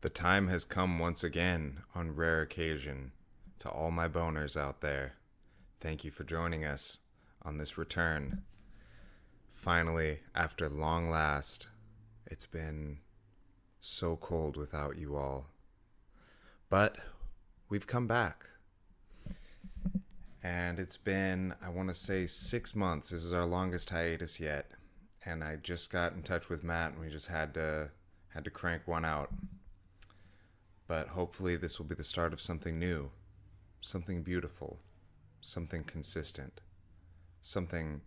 The time has come once again, on rare occasion, to all my boners out there. Thank you for joining us on this return. Finally, after long last, it's been so cold without you all. But we've come back. And it's been, I want to say, 6 months. This is our longest hiatus yet. And I just got in touch with Matt and we just had to crank one out. But hopefully this will be the start of something new, something beautiful, something consistent, something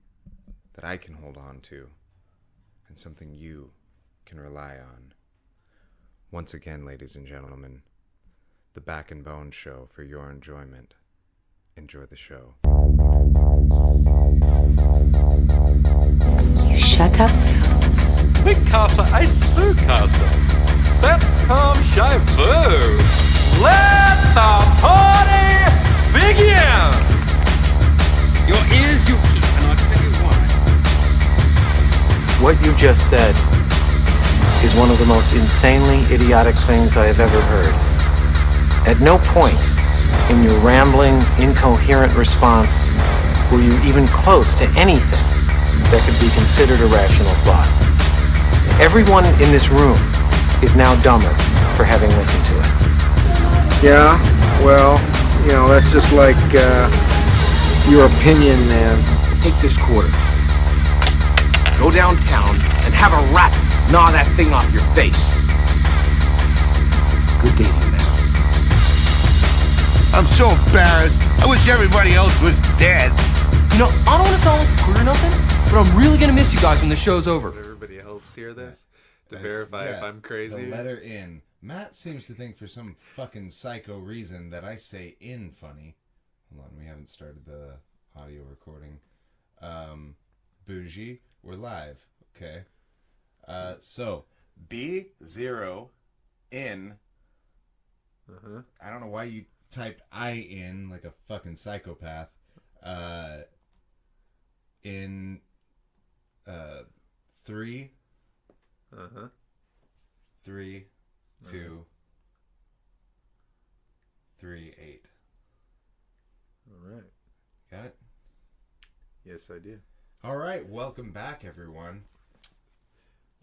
that I can hold on to, and something you can rely on. Once again, ladies and gentlemen, the Back and Bone Show for your enjoyment. Enjoy the show. Shut up. Picasso é sucaça. That comes shabu. Let the party begin. Your ears you keep, and I'll tell you why. What you just said is one of the most insanely idiotic things I have ever heard. At no point in your rambling, incoherent response were you even close to anything that could be considered a rational thought. Everyone in this room is now dumber for having listened to it. Yeah, well, that's just like your opinion, man. Take this quarter. Go downtown and have a rat gnaw that thing off your face. Good day to you, man. I'm so embarrassed. I wish everybody else was dead. I don't want to sound like a queer or nothing, but I'm really going to miss you guys when the show's over. Did everybody else hear this? To verify if I'm crazy? The letter in. Matt seems to think for some fucking psycho reason that I say in funny. Hold on, we haven't started the audio recording. Bougie, we're live. Okay. So, B0 in. I don't know why you typed I in like a fucking psychopath. In 3 3 2 3 8. All right. Got it? Yes, I do. All right, welcome back, everyone,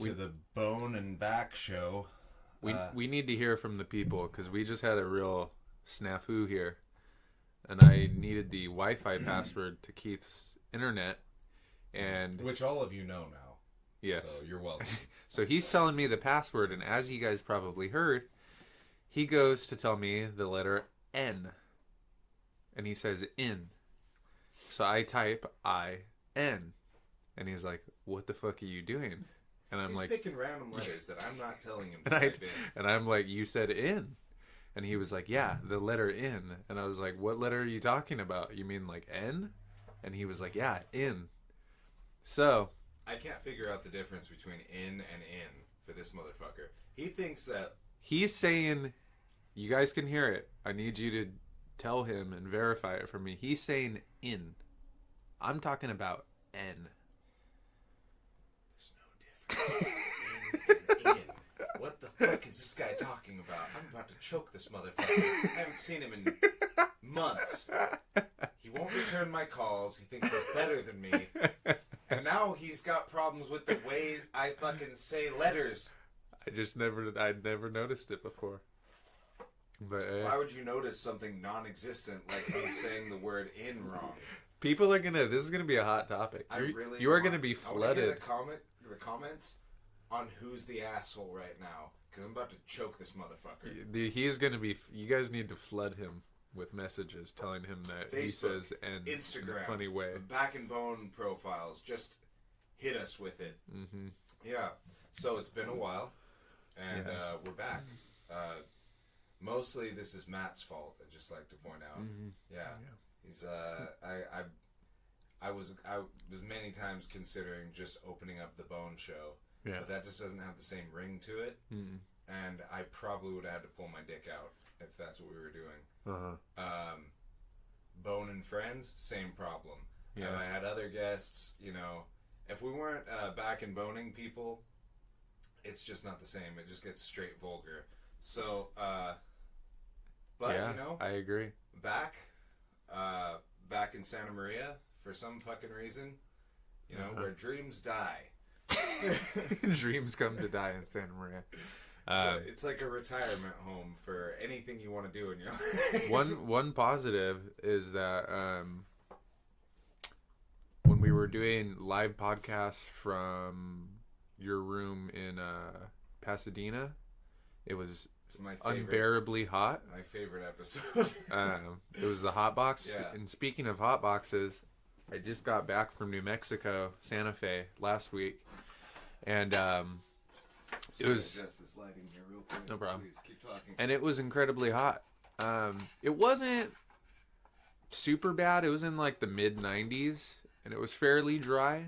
to the Bone and Back Show. We need to hear from the people because we just had a real snafu here, and I needed the Wi-Fi password to Keith's internet, and Which all of you know now. yes, So you're welcome. so he's telling me the password, and as you guys probably heard, he goes to tell me the letter N, and he says in. So I type I-N, and he's like, "What the fuck are you doing?" And I'm He's like, picking random letters that I'm not telling him to and, type in. and I'm like, "You said in." And he was like, "Yeah, the letter in." And I was like, "What letter are you talking about? You mean like N?" And he was like, "Yeah, in." So I can't figure out the difference between in and in for this motherfucker. He thinks that he's saying, you guys can hear it. I need you to tell him and verify it for me. He's saying in. I'm talking about N. there's no difference between in and in. What the fuck is this guy talking about? I'm about to choke this motherfucker. I haven't seen him in months. He won't return my calls. He thinks he's better than me. And now he's got problems with the way I fucking say letters. I'd never noticed it before. But Why would you notice something non-existent like me saying the word in wrong? people are this is gonna be a hot topic. You are gonna be I want to hear flooded. the comments on who's the asshole right now, because I'm about to choke this motherfucker. He is gonna be. You guys need to flood him with messages telling him that he Facebook, says N Instagram, in a funny way. Back and Bone profiles, just hit us with it. Mm-hmm. Yeah. So it's been a while, and we're back. Mostly this is Matt's fault. I'd just like to point out. Mm-hmm. Yeah. He's I was many times considering just opening up the Bone Show, but that just doesn't have the same ring to it. Mm-hmm. And I probably would have had to pull my dick out if that's what we were doing. Bone and Friends, same problem. Yeah. And I had other guests, if we weren't back and boning people, it's just not the same. It just gets straight vulgar. So, but yeah, you know, I agree. back in Santa Maria for some fucking reason, you know, where dreams die. Dreams come to die in Santa Maria. It's like a retirement home for anything you want to do in your life. One positive is that when we were doing live podcasts from your room in Pasadena, it was my favorite, unbearably hot. my favorite episode. It was the hot box. Yeah. And speaking of hot boxes, I just got back from New Mexico, Santa Fe, last week, and it was adjust this lighting here real quick. No problem. Please keep talking. and it was incredibly hot. It wasn't super bad. It was in like the mid 90s, and it was fairly dry.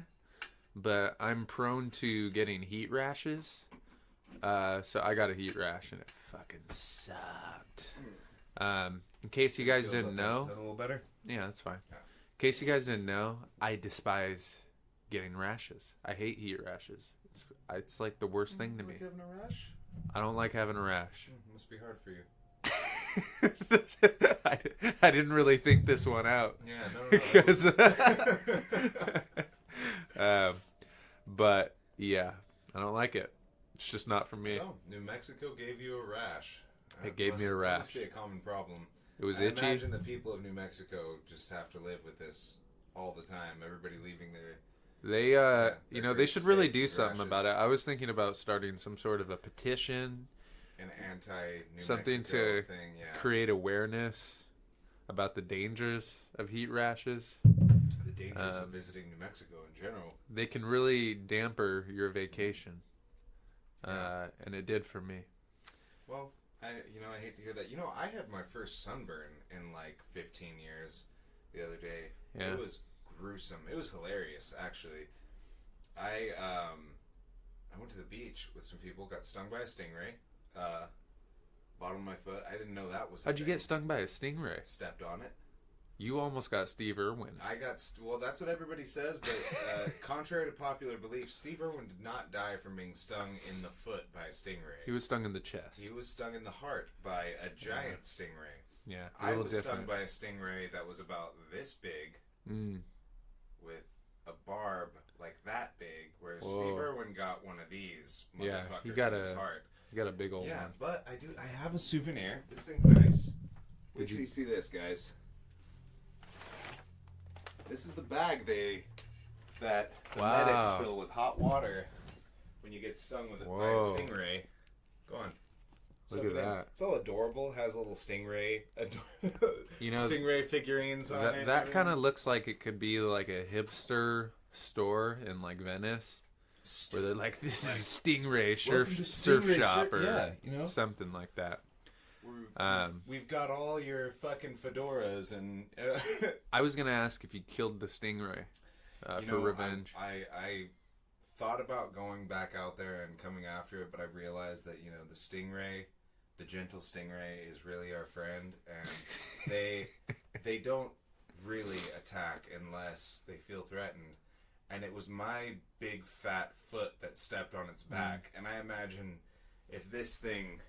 But I'm prone to getting heat rashes, so I got a heat rash, and it fucking sucked. In case you guys didn't know, Is that a little better? yeah, that's fine. In case you guys didn't know, I despise getting rashes. I hate heat rashes. It's like the worst thing to me. Like having a rash? I don't like having a rash. Must be hard for you. I didn't really think this one out. Yeah, no. Because, but yeah, I don't like it. It's just not for me. So, New Mexico gave you a rash. It gave me a That rash. must be a common problem. It was I itchy. imagine the people of New Mexico just have to live with this all the time. Everybody leaving their... They, you know, they great should really state do something rashes. about it. I was thinking about starting some sort of a petition, An anti-New something Mexico to thing, yeah. create awareness about the dangers of heat rashes. The dangers of visiting New Mexico in general. They can really damper your vacation, Yeah. and it did for me. Well, I hate to hear that. You know, I had my first sunburn in like 15 years the other day. Yeah. It was gruesome. It was hilarious, actually. I went to the beach with some people, got stung by a stingray. Bottom of my foot. I didn't know that was. How'd you get stung by a stingray? Stepped on it. You almost got Steve Irwin. I got well. That's what everybody says, but contrary to popular belief, Steve Irwin did not die from being stung in the foot by a stingray. He was stung in the chest. He was stung in the heart by a giant stingray. Yeah, a I little was different. stung by a stingray that was about this big, Mm. with a barb like that big. Whereas Whoa. Steve Irwin got one of these Yeah, motherfuckers he got in his a- heart. You got a big old Yeah, one. but I have a souvenir. This thing's nice. Wait till you see this, guys. This is the bag that the Wow. medics fill with hot water when you get stung with it by a Whoa. stingray. Go on. Look Suck at it in. that. It's all adorable. Has a little stingray, You know, stingray figurines on it. That kind of looks like it could be like a hipster store in like Venice, where they're like, "This is Stingray surf to surf Stingray shop," surf- or yeah, you know? something like that. We've got all your fucking fedoras and. I was gonna ask if you killed the stingray for revenge. I thought about going back out there and coming after it, but I realized that the stingray, the gentle stingray, is really our friend, and they don't really attack unless they feel threatened. And it was my big fat foot that stepped on its back, and I imagine if this thing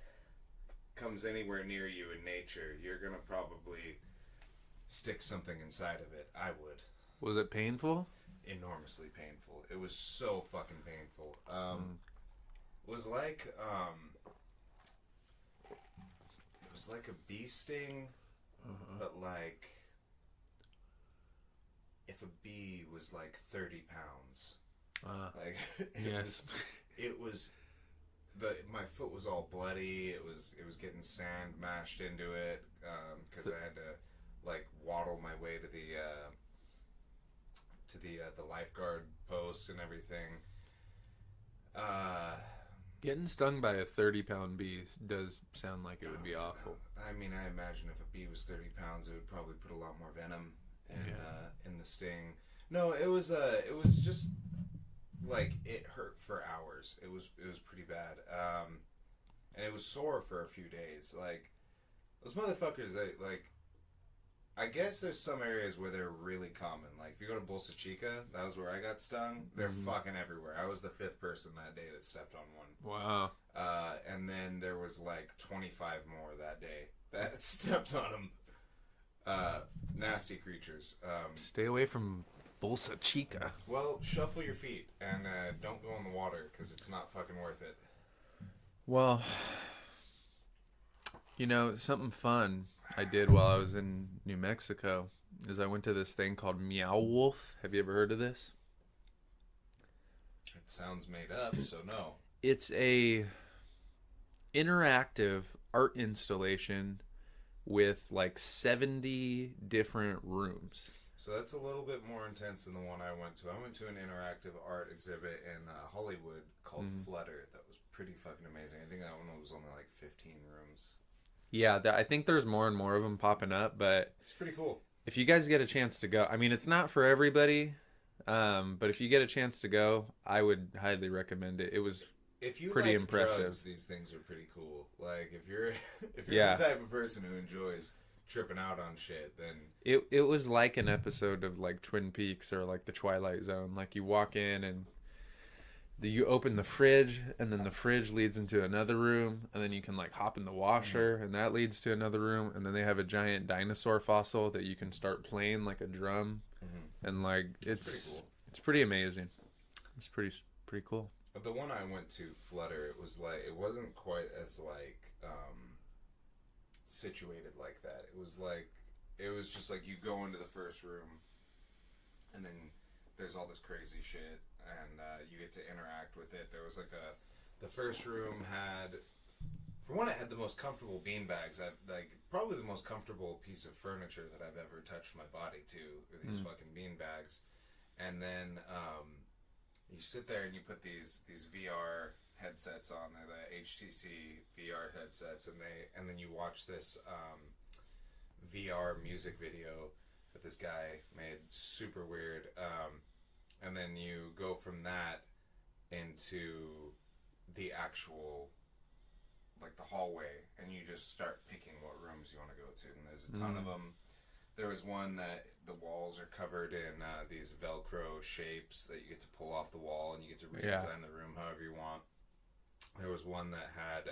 comes anywhere near you in nature, you're gonna probably stick something inside of it. I would. Was it painful? Enormously painful. It was so fucking painful. It was like a bee sting, but like if a bee was like 30 pounds. Like Yes. it was my foot was all bloody. It was getting sand mashed into it because I had to like waddle my way to the lifeguard post and everything. Getting stung by a 30-pound bee does sound like it would be awful. I mean, I imagine if a bee was 30 pounds, it would probably put a lot more venom in the sting. No, it was just like it hurt for hours. It was pretty bad, and it was sore for a few days. Like those motherfuckers, I guess there's some areas where they're really common. Like if you go to Bolsa Chica, that was where I got stung. They're fucking everywhere. I was the 5th person that day that stepped on one. Wow. And then there was like 25 more that day that stepped on them. Nasty creatures. Stay away from Bolsa Chica. Well, shuffle your feet and don't go in the water because it's not fucking worth it. Well, you know, something fun I did while I was in New Mexico is I went to this thing called Meow Wolf. Have you ever heard of this? It sounds made up, so no. It's a interactive art installation with like 70 different rooms. So that's a little bit more intense than the one I went to. I went to an interactive art exhibit in Hollywood called Flutter. That was pretty fucking amazing. I think that one was only like 15 rooms. Yeah, I think there's more and more of them popping up, but It's pretty cool. if you guys get a chance to go, I mean, it's not for everybody, but if you get a chance to go, I would highly recommend it. It was If you pretty like impressive. drugs, these things are pretty cool. Like if you're Yeah. the type of person who enjoys tripping out on shit, then it was like an episode of like Twin Peaks or like the Twilight Zone. Like you walk in and you open the fridge, and then the fridge leads into another room, and then you can like hop in the washer, and that leads to another room, and then they have a giant dinosaur fossil that you can start playing like a drum, and like it's pretty cool. It's pretty amazing. It's pretty cool. the one I went to, Flutter, it was like it wasn't quite as like situated like that. It was just like you go into the first room, and then there's all this crazy shit, and you get to interact with it. There was like the first room had, for one, it had the most comfortable beanbags. Probably the most comfortable piece of furniture that I've ever touched my body to, were these fucking beanbags. And then you sit there and you put these VR headsets on. They're the HTC VR headsets, and then you watch this VR music video that this guy made, super weird. And then you go from that into the actual, like the hallway, and you just start picking what rooms you want to go to. And there's a ton of them. There was one that the walls are covered in these Velcro shapes that you get to pull off the wall, and you get to redesign the room however you want. There was one that had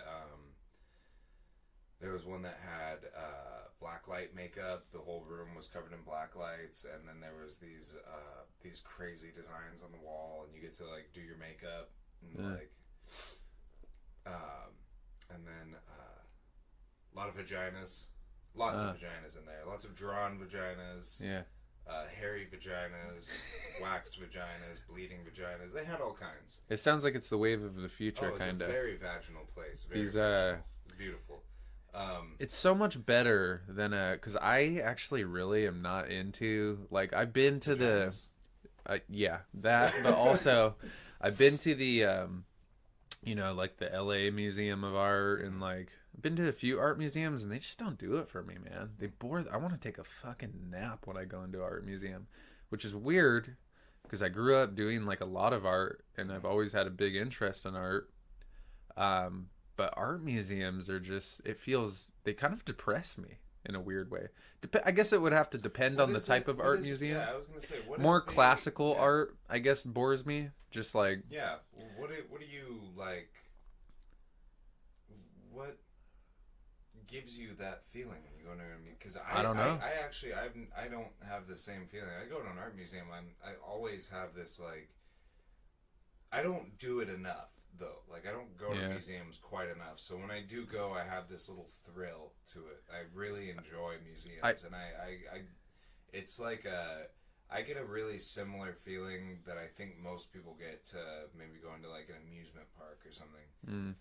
black light makeup. The whole room was covered in black lights, and then there was these crazy designs on the wall, and you get to like do your makeup and and then a lot of vaginas. Lots of vaginas in there. Lots of drawn vaginas. Yeah. Hairy vaginas, waxed vaginas, bleeding vaginas. They had all kinds. It sounds like it's the wave of the future, It's kind a of. very vaginal place. Very These vaginal. It's beautiful. It's so much better than because I actually really am not into, like, I've been to vaginas. yeah, that, but also I've been to the like the LA Museum of Art, and like I've been to a few art museums, and they just don't do it for me, man. They bore. I want to take a fucking nap when I go into an art museum, which is weird because I grew up doing like a lot of art, and I've always had a big interest in art. But art museums are just, they kind of depress me in a weird way. I guess it would have to depend on the type of art museum. Yeah, I was gonna say More classical art, I guess, bores me. Just like, yeah. What do you like? What gives you that feeling when you go to a museum? Because I don't know. I don't have the same feeling. I go to an art museum. I always have this like. I don't do it enough though. Like I don't go to museums quite enough. So when I do go, I have this little thrill to it. I really enjoy museums, and it's like I get a really similar feeling that I think most people get to maybe going to like an amusement park or something.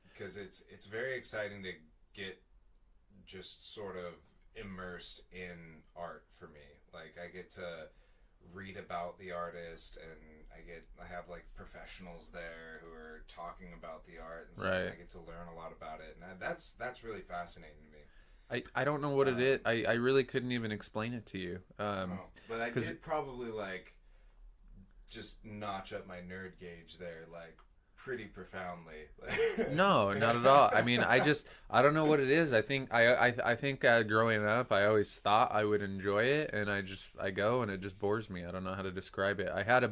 Because it's very exciting to get just sort of immersed in art for me. Like I get to read about the artist, and I have like professionals there who are talking about the art and stuff. And I get to learn a lot about it, and that's really fascinating to me. I don't know what it is. I really couldn't even explain it to you. But I did probably like just notch up my nerd gauge there like pretty profoundly. No, not at all. I mean, I don't know what it is. I think I think growing up, I always thought I would enjoy it, and I go and it just bores me. I don't know how to describe it. I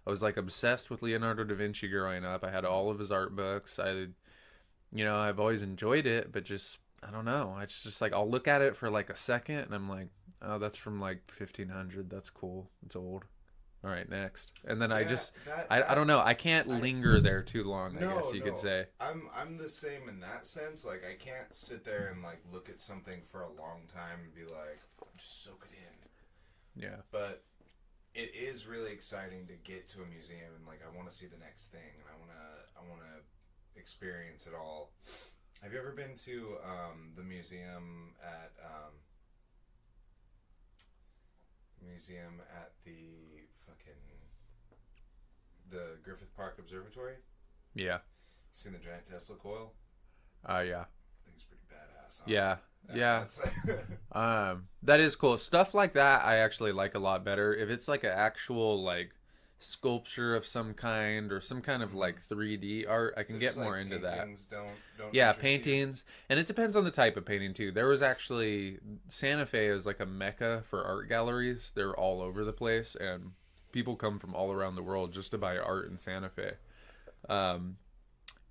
was like obsessed with Leonardo da Vinci growing up. I had all of his art books. I've always enjoyed it, but just I don't know. It's just like I'll look at it for like a second, and I'm like, oh, that's from like 1500. That's cool. It's old. All right, next. And then I don't know. I can't linger there too long, I guess you could say. I'm the same in that sense. Like, I can't sit there and, like, look at something for a long time and be like, just soak it in. Yeah. But it is really exciting to get to a museum and, like, I want to see the next thing. And I want to experience it all. Have you ever been to the museum at the Griffith Park Observatory? Yeah. Seen the giant Tesla coil? Yeah. I think it's pretty badass. Yeah. That is cool. Stuff like that I actually like a lot better. If it's like an actual like sculpture of some kind or some kind of like 3D art, I can get more like into that. Don't Yeah, interest you? paintings. And it depends on the type of painting too. There was actually Santa Fe is like a mecca for art galleries. They're all over the place and people come from all around the world just to buy art in Santa Fe.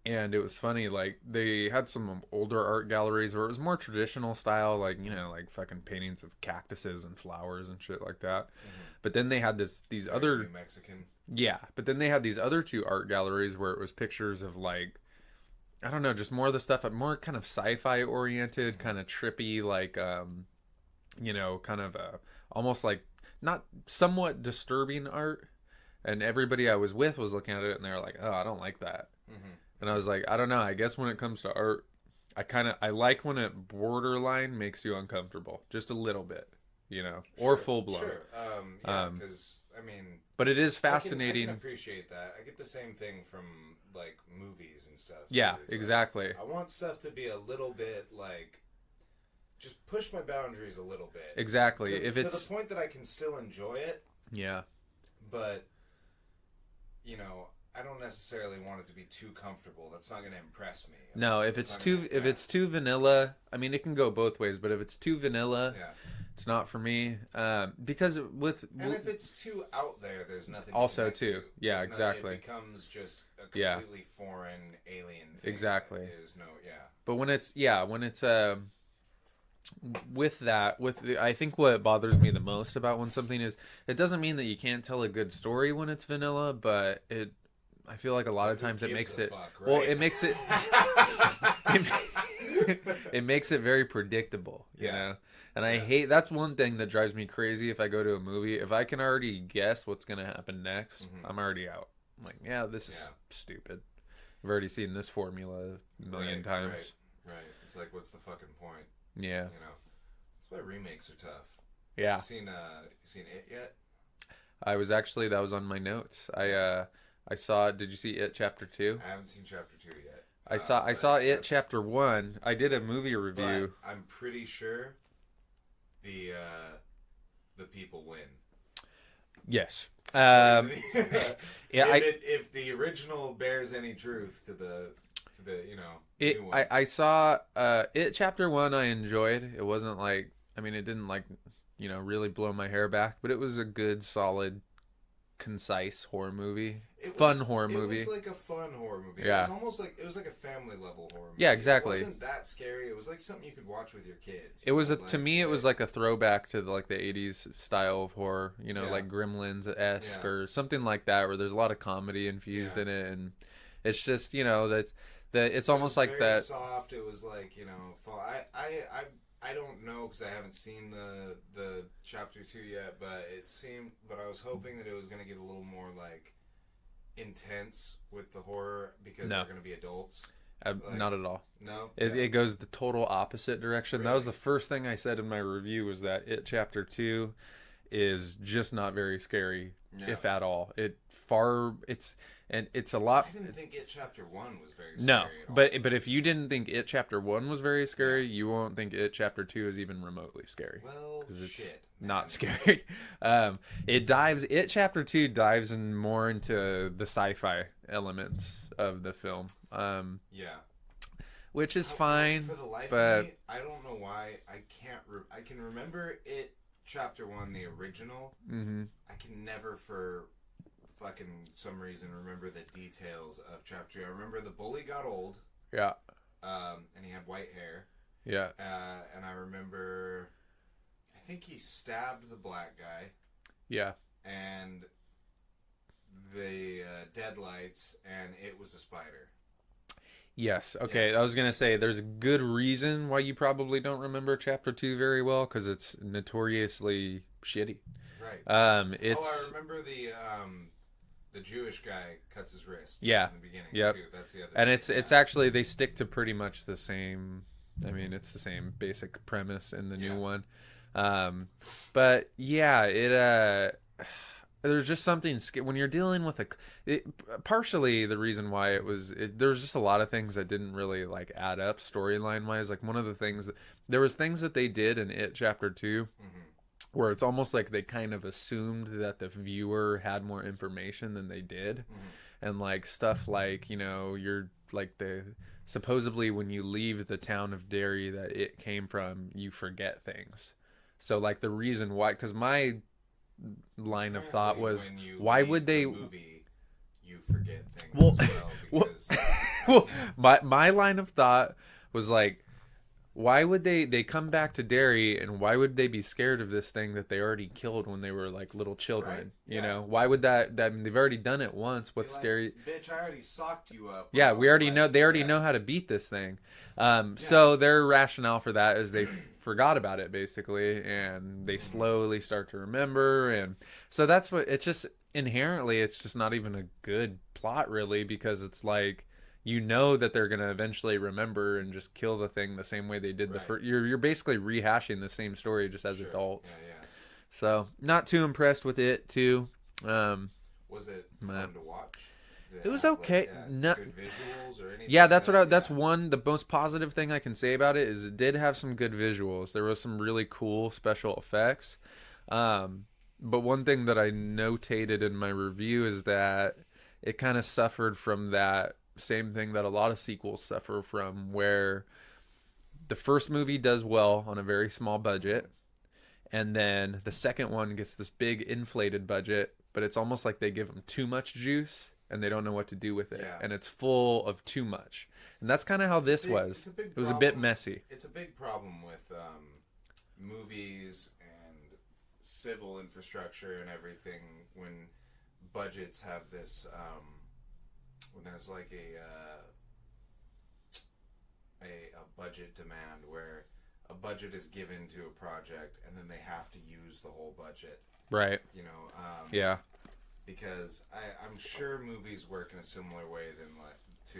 And it was funny, like they had some older art galleries where it was more traditional style, like, you know, like fucking paintings of cactuses and flowers and shit like that. Mm-hmm. But then they had these other New Mexican. Yeah, but then they had these other two art galleries where it was pictures of like, I don't know, just more of the stuff, more kind of sci-fi oriented, kind of trippy, like, kind of almost like not somewhat disturbing art. And everybody I was with was looking at it and they were like, oh, I don't like that. Mm-hmm. And I was like, I don't know. I guess when it comes to art, I like when it borderline makes you uncomfortable, just a little bit, you know, or full blown. Sure. Because I mean, but it is fascinating. I can appreciate that. I get the same thing from like movies and stuff. Yeah, It's exactly. Like, I want stuff to be a little bit like, just push my boundaries a little bit. Exactly. If it's to the point that I can still enjoy it. Yeah. But you know, I don't necessarily want it to be too comfortable. That's not going to impress me. No, if it's too vanilla, I mean, it can go both ways. But if it's too vanilla, it's not for me. Because and if it's too out there, there's nothing. Also, too, yeah, there's exactly. It becomes just a completely foreign alien thing. Exactly. There's no, But when it's I think what bothers me the most about when something is, it doesn't mean that you can't tell a good story when it's vanilla, but I feel like a lot of times it makes it, right? well, it makes it, it makes it very predictable, you know? And I hate, that's one thing that drives me crazy if I go to a movie. If I can already guess what's going to happen next, I'm already out. I'm like, this is stupid. I've already seen this formula a million times. Right. It's like, what's the fucking point? Yeah. You know, that's why remakes are tough. Yeah. You seen It yet? That was on my notes. I saw, did you see It Chapter 2? I haven't seen Chapter 2 yet. I saw It Chapter 1. I did a movie review. But I'm pretty sure the people win. Yes. If the original bears any truth to the new one. I saw It Chapter 1 I enjoyed. It wasn't like, I mean, it didn't like, really blow my hair back, but it was a good, solid, concise horror movie. Fun horror movie. It was like a fun horror movie. Yeah. It was almost like, it was like a family level horror movie. Yeah, exactly. It wasn't that scary. It was like something you could watch with your kids. It was to me it was like a throwback to the 80s style of horror, like Gremlins-esque or something like that, where there's a lot of comedy infused in it, and it's just, that it's almost like very that soft. It was like, I don't know because I haven't seen the Chapter 2 yet, but I was hoping that it was going to get a little more like intense with the horror because they're going to be adults. Not at all. No? It goes the total opposite direction. Really? That was the first thing I said in my review, was that It Chapter 2 is just not very scary, if at all. and it's a lot. I didn't think It Chapter 1 was very No, scary at all. but if you didn't think It Chapter 1 was very scary, you won't think It Chapter 2 is even remotely scary. Well, Because it's shit, not scary. It Chapter 2 dives in more into the sci-fi elements of the film. Yeah. Which is fine, For the life but of me, I don't know why I can't. I can remember It Chapter 1, the original. mm-hmm. I can never, for fucking some reason, remember the details of Chapter 2. I remember the bully got old. Yeah. And he had white hair. Yeah. And I remember, I think he stabbed the black guy. Yeah. And the deadlights, and it was a spider. Yes. Okay. I was gonna say there's a good reason why you probably don't remember Chapter 2 very well, because it's notoriously shitty. Right. It's. I remember the Jewish guy cuts his wrist. Yeah. In the beginning. Yep. Too. That's the other. And thing. it's actually they stick to pretty much the same. I mean, it's the same basic premise in the new one. But yeah, it there's just something when you're dealing with partially the reason why there was just a lot of things that didn't really like add up storyline wise. Like one of the things there was things that they did in It Chapter 2 where it's almost like they kind of assumed that the viewer had more information than they did. And like stuff like, you're like supposedly when you leave the town of Derry that it came from, you forget things. So like the reason why, because my line of thought was, why would they? Movie, you forget things. Well, as well, because, my line of thought was like, why would they come back to Derry, and why would they be scared of this thing that they already killed when they were like little children? Right, You know, why would that they've already done it once? What's like, scary? Bitch, I already socked you up. Yeah, we already know. They already know how to beat this thing. So their rationale for that is they forgot about it basically, and they slowly start to remember, and so that's what it's just inherently. It's just not even a good plot really, because it's like that they're gonna eventually remember and just kill the thing the same way they did the first. You're basically rehashing the same story just as adults. Yeah. So not too impressed with it too. Was it fun to watch? It was okay. Good visuals or anything? Yeah, that's the most positive thing I can say about it is it did have some good visuals. There was some really cool special effects. But one thing that I notated in my review is that it kind of suffered from that same thing that a lot of sequels suffer from, where the first movie does well on a very small budget, and then the second one gets this big inflated budget, but it's almost like they give them too much juice and they don't know what to do with it, and it's full of too much. And that's kind of how this was. It was a bit messy. It's a big problem with movies and civil infrastructure and everything when budgets have this when there's like a budget demand where a budget is given to a project and then they have to use the whole budget. Right. Yeah. Because I'm sure movies work in a similar way to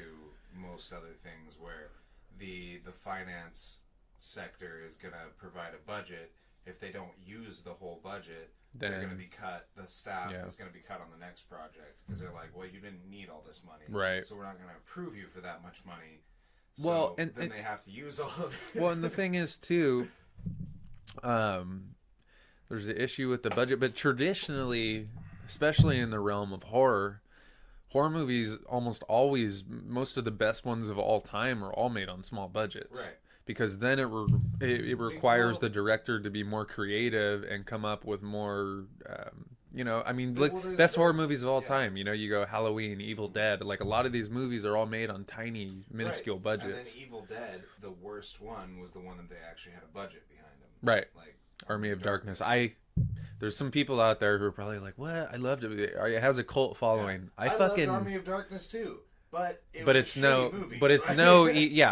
most other things, where the finance sector is going to provide a budget. If they don't use the whole budget, they're going to be cut. The staff is going to be cut on the next project because they're like, well, you didn't need all this money. Right. So we're not going to approve you for that much money. So Well, then they have to use all of it. Well, and the thing is too, there's the issue with the budget, but traditionally, especially in the realm of horror movies almost always, most of the best ones of all time are all made on small budgets. Right. Because then it requires the director to be more creative and come up with more, best horror movies of all time. You go Halloween, Evil Dead. Like a lot of these movies are all made on tiny, minuscule budgets. And then Evil Dead, the worst one, was the one that they actually had a budget behind them. Right. Like Army of Darkness. There's some people out there who are probably like, "What? I loved it. It has a cult following." I fucking loved Army of Darkness too. But it's no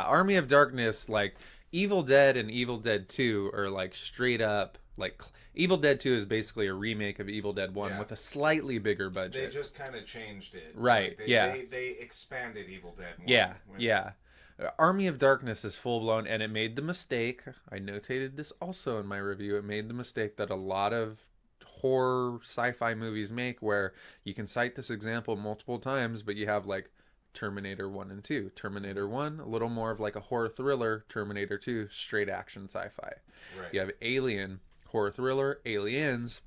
Army of Darkness, like Evil Dead and Evil Dead 2 are like straight up like Evil Dead 2 is basically a remake of Evil Dead 1 with a slightly bigger budget. They just kind of changed it. Right. They expanded Evil Dead 1. Yeah. Army of Darkness is full blown, and it made the mistake. I notated this also in my review. It made the mistake that a lot of horror sci-fi movies make, where you can cite this example multiple times, but you have like Terminator 1 and 2. Terminator 1, a little more of like a horror thriller. Terminator 2, straight action sci-fi. Right. You have Alien, horror thriller. Aliens,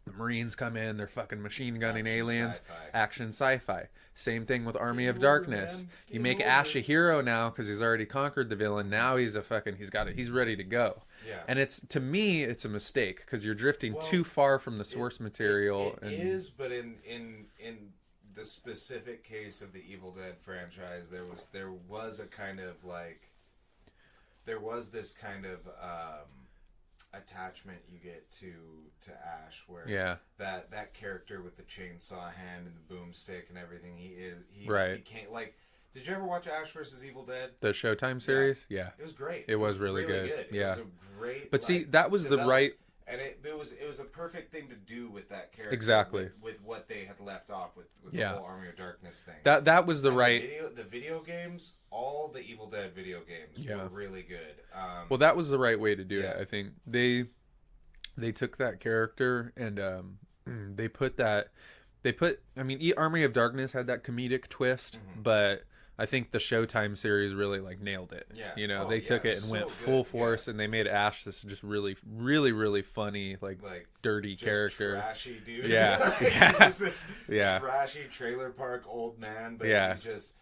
the Marines come in, they're fucking machine gunning Action aliens. sci-fi. Action sci-fi. Same thing with Army of over, Darkness. man. You Get make over Ash a it. hero now because he's already conquered the villain. Now he's a fucking, he's ready to go. Yeah. And it's, to me, it's a mistake because you're drifting Well, too far from the source material. It is, but in the specific case of the Evil Dead franchise, there was a kind of like, there was this kind of attachment you get to Ash, where that character with the chainsaw hand and the boomstick and everything, he can't, like, did you ever watch Ash versus Evil Dead? The Showtime series? Yeah. It was great. It was really good. Yeah. It was a great, But see, that was the right... And it was a perfect thing to do with that character. Exactly. With what they had left off with the whole Army of Darkness thing. That was the right... The video games, all the Evil Dead video games were really good. Well, that was the right way to do it, I think. They took that character and they put... I mean, Army of Darkness had that comedic twist, but... I think the Showtime series really like nailed it. Yeah. You know, they took it and went full force, and they made Ash this just really, really, really funny, like dirty just character. Trashy dude. Yeah. He's just this trashy trailer park old man, but he just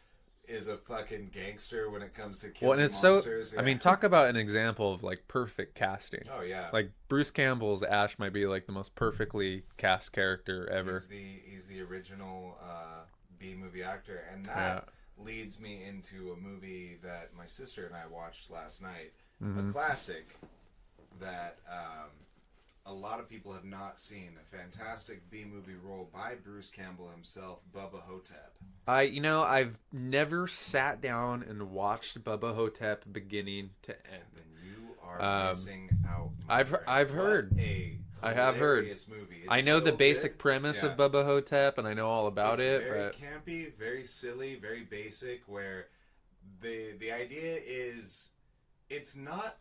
is a fucking gangster when it comes to killing monsters. I mean, talk about an example of like perfect casting. Oh yeah. Like Bruce Campbell's Ash might be like the most perfectly cast character ever. He's the original B movie actor, and that leads me into a movie that my sister and I watched last night, a classic that a lot of people have not seen, a fantastic B-movie role by Bruce Campbell himself, Bubba Hotep. I've never sat down and watched Bubba Hotep beginning to end. Then you are missing out. I've heard. I have heard. Movie. I know the basic premise of Bubba Hotep, and I know all about it. Very campy, very silly, very basic. Where the idea is, it's not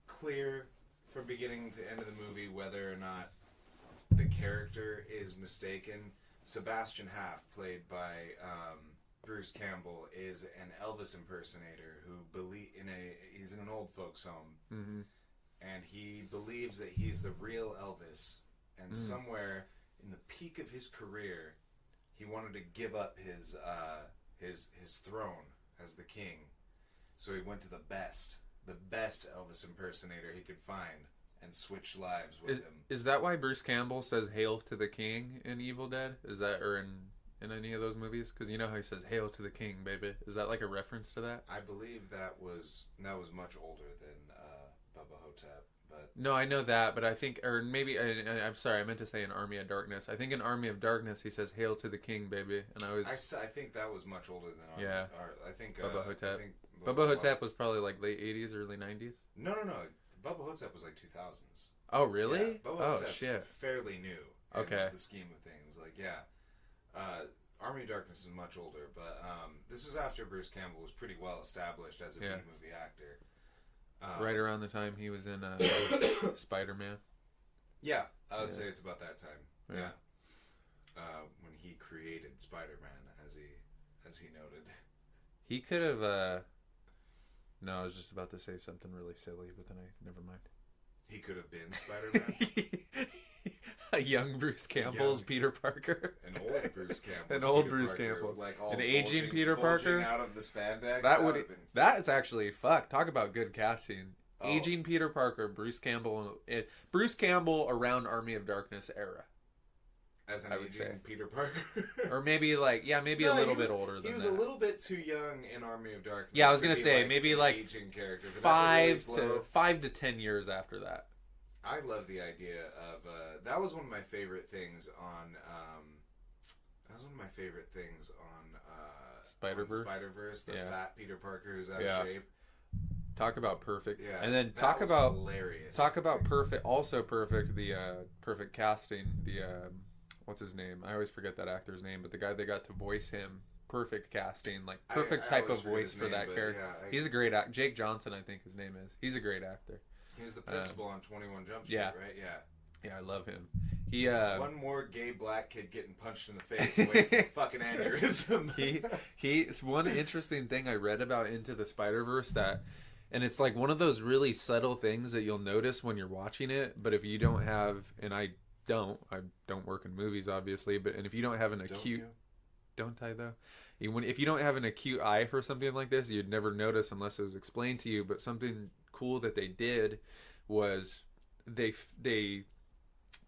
clear from beginning to end of the movie whether or not the character is mistaken. Sebastian Haff, played by Bruce Campbell, is an Elvis impersonator who he's in an old folks home. Mm-hmm. And he believes that he's the real Elvis. And somewhere in the peak of his career, he wanted to give up his throne as the king. So he went to the best Elvis impersonator he could find and switch lives with him. Is that why Bruce Campbell says "Hail to the King" in Evil Dead? Is that, or in any of those movies? Because you know how he says "Hail to the King, baby." Is that like a reference to that? I believe that was much older than Bubba Hotep, but no, I know that, but I think, or maybe I'm sorry, I meant to say in Army of Darkness. I think in Army of Darkness he says "Hail to the King, baby," and I think that was much older than I think Bubba Hotep. Bubba Hotep was probably like late 80s, early 90s. No. Bubba Hotep was like 2000s. Oh really? Yeah, Bubba Hotep's shit. Fairly new. Okay. In the scheme of things, Army of Darkness is much older, but this is after Bruce Campbell was pretty well established as a B-movie actor. Right around the time he was in Spider-Man. Yeah, I would say it's about that time. Yeah. When he created Spider-Man, as he noted. He could have. No, I was just about to say something really silly, but then never mind. He could have been Spider-Man. A young Bruce Campbell's Peter Parker. An old Bruce Campbell. An old Bruce Campbell. Like all an aging Peter Parker. Out of the spandex. That's actually talk about good casting. Aging Peter Parker, Bruce Campbell around Army of Darkness era. As an aging Peter Parker. Or maybe a little bit older than that. He was a little bit too young in Army of Darkness. Yeah, I was gonna say maybe like aging character. 5 to 10 years after that. I love the idea of that was one of my favorite things on Spider-Verse. The fat Peter Parker who's out of shape. Talk about perfect. Yeah, and then hilarious. Talk about perfect. Also perfect. The perfect casting. The what's his name? I always forget that actor's name, but the guy they got to voice him. Perfect casting, like perfect type of voice for that character. Yeah, he's a great actor. Jake Johnson, I think his name is. He's a great actor. He was the principal on 21 Jump Street, right? Yeah. Yeah, I love him. He One more gay black kid getting punched in the face away from fucking aneurysm. It's one interesting thing I read about Into the Spider-Verse and it's like one of those really subtle things that you'll notice when you're watching it, but if you don't have, and I don't work in movies obviously, and if you don't have an acute, don't I though? If you don't have an acute eye for something like this, you'd never notice unless it was explained to you. But something cool that they did was they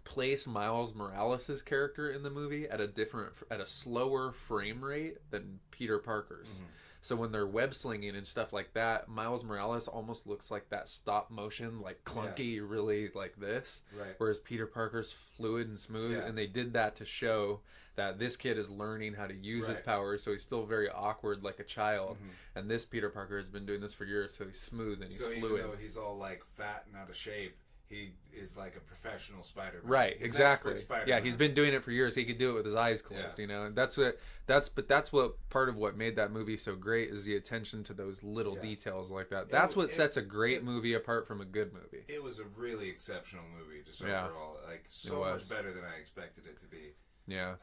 place Miles Morales' character in the movie at a slower frame rate than Peter Parker's. Mm-hmm. So when they're web slinging and stuff like that, Miles Morales almost looks like that stop motion, like clunky, really like this. Right. Whereas Peter Parker's fluid and smooth, and they did that to show that this kid is learning how to use his powers, so he's still very awkward like a child. Mm-hmm. And this Peter Parker has been doing this for years, so he's smooth and he's fluid. Even though he's all like fat and out of shape, he is like a professional Spider-Man. Right, he's exactly. Yeah, he's been doing it for years. He could do it with his eyes closed, you know. And that's what part of what made that movie so great is the attention to those little details like that. That's what sets a great movie apart from a good movie. It was a really exceptional movie, just overall, like so much better than I expected it to be. Yeah,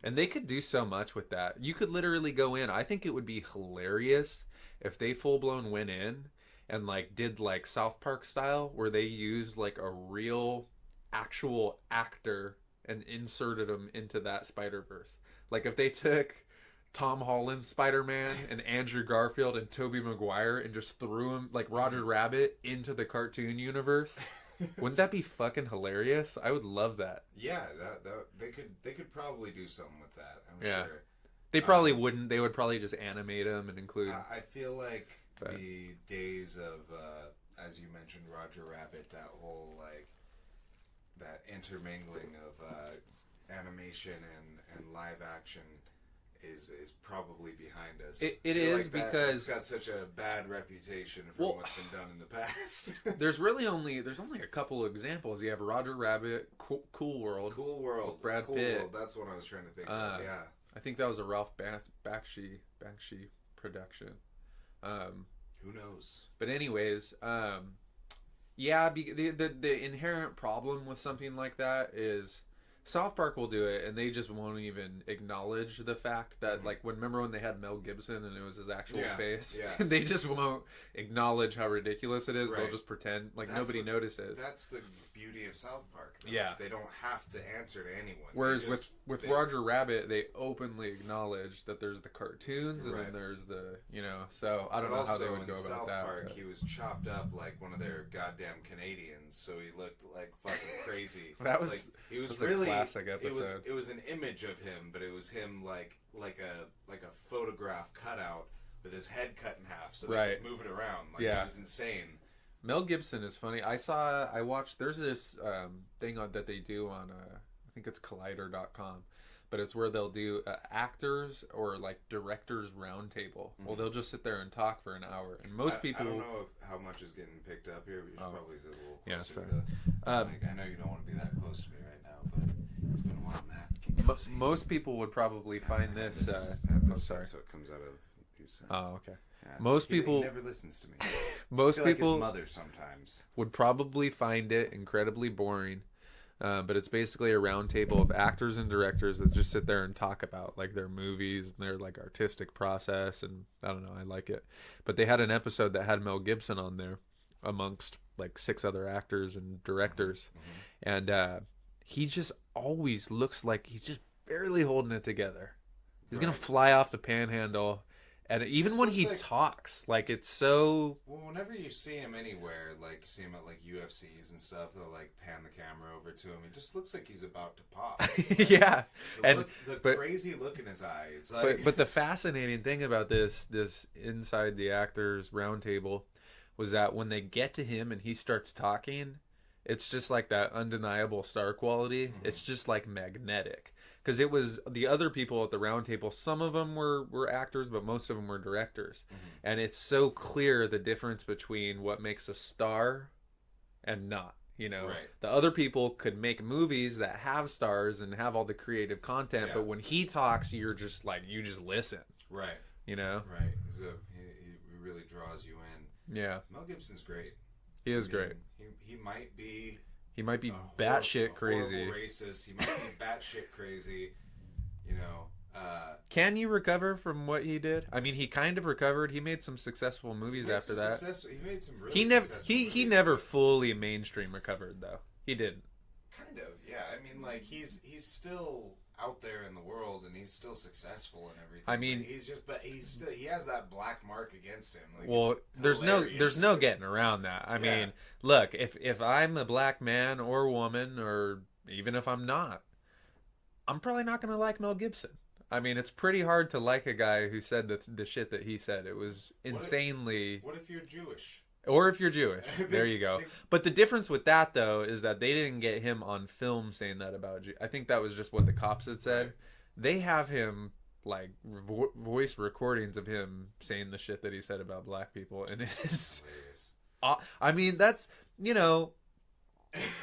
and they could do so much with that. You could literally go in. I think it would be hilarious if they full blown went in and like did like South Park style, where they used like a real actual actor and inserted him into that Spider-Verse. Like if they took Tom Holland's Spider-Man and Andrew Garfield and Tobey Maguire and just threw him like Roger Rabbit into the cartoon universe. Wouldn't that be fucking hilarious? I would love that. Yeah, they could probably do something with that. I'm sure. They probably wouldn't. They would probably just animate him and include. I feel like the days of, as you mentioned, Roger Rabbit, that whole like that intermingling of animation and live action is probably behind us. It is like because it's got such a bad reputation for what's been done in the past. there's only a couple of examples. You have Roger Rabbit, Cool World, with Brad Pitt. World, that's what I was trying to think of. Yeah, I think that was a Ralph Bakshi production. Who knows? But anyways, the inherent problem with something like that is South Park will do it, and they just won't even acknowledge the fact that, like, remember when they had Mel Gibson and it was his actual face? Yeah. They just won't acknowledge how ridiculous it is. Right. They'll just pretend like nobody notices. That's the beauty of South Park. Yeah. They don't have to answer to anyone. Whereas with Roger Rabbit, they openly acknowledge that there's the cartoons and then there's the, so I don't know how they would go about South that. Park, he was chopped up like one of their goddamn Canadians, so he looked like fucking crazy. That was, like, he was was really, a classic episode. It was an image of him, but it was him like a photograph cutout with his head cut in half, so they could move it around. Like, it was insane. Mel Gibson is funny. I watched, there's this thing that they do on, I think it's Collider.com, but it's where they'll do actors or like directors roundtable. Well, they'll just sit there and talk for an hour. And most people... I don't know how much is getting picked up here, but you should probably sit a little closer. Yeah, I know you don't want to be that close to me right now, but it's been a while, Matt. Most people would probably find this... sorry. So it comes out of these sides. Oh, okay. Yeah. Most people... He never listens to me. Most people... Like his mother sometimes. Would probably find it incredibly boring. But it's basically a round table of actors and directors that just sit there and talk about like their movies and their like artistic process, and I don't know, I like it. But they had an episode that had Mel Gibson on there amongst like 6 other actors and directors, and he just always looks like he's just barely holding it together. He's gonna fly off the panhandle. And even when he talks, like, it's so... Well, whenever you see him anywhere, like, you see him at, like, UFCs and stuff, they'll, like, pan the camera over to him. It just looks like he's about to pop. Like, yeah. The crazy look in his eyes. Like... But the fascinating thing about this inside the actors roundtable was that when they get to him and he starts talking, it's just like that undeniable star quality. It's just, like, magnetic. Because it was the other people at the round table, some of them were actors, but most of them were directors. And it's so clear the difference between what makes a star and not, Right. The other people could make movies that have stars and have all the creative content, but when he talks, you're just like, you just listen. Right. Right. He really draws you in. Yeah. Mel Gibson's great. He is great. He might be... He might be a batshit horrible crazy. racist. He might be batshit crazy. You know. Can you recover from what he did? I mean, he kind of recovered. He made some successful movies after that. He made some really He never successful he movies, never but fully mainstream recovered though. He didn't. kind of, yeah. I mean, like he's still out there in the world and he's still successful and everything. I mean, he has that black mark against him. Like, well, it's there's hilarious. no getting around that. I Yeah. mean, look, if I'm a black man or woman, or even if I'm not, I'm probably not going to like Mel Gibson. I mean, it's pretty hard to like a guy who said the shit that he said. It was insanely. What if you're Jewish? Or if you're Jewish. There you go. But the difference with that, though, is that they didn't get him on film saying that about Jew. I think that was just what the cops had said. Right. They have him, like, voice recordings of him saying the shit that he said about black people. And it is... Hilarious. I mean, that's, you know...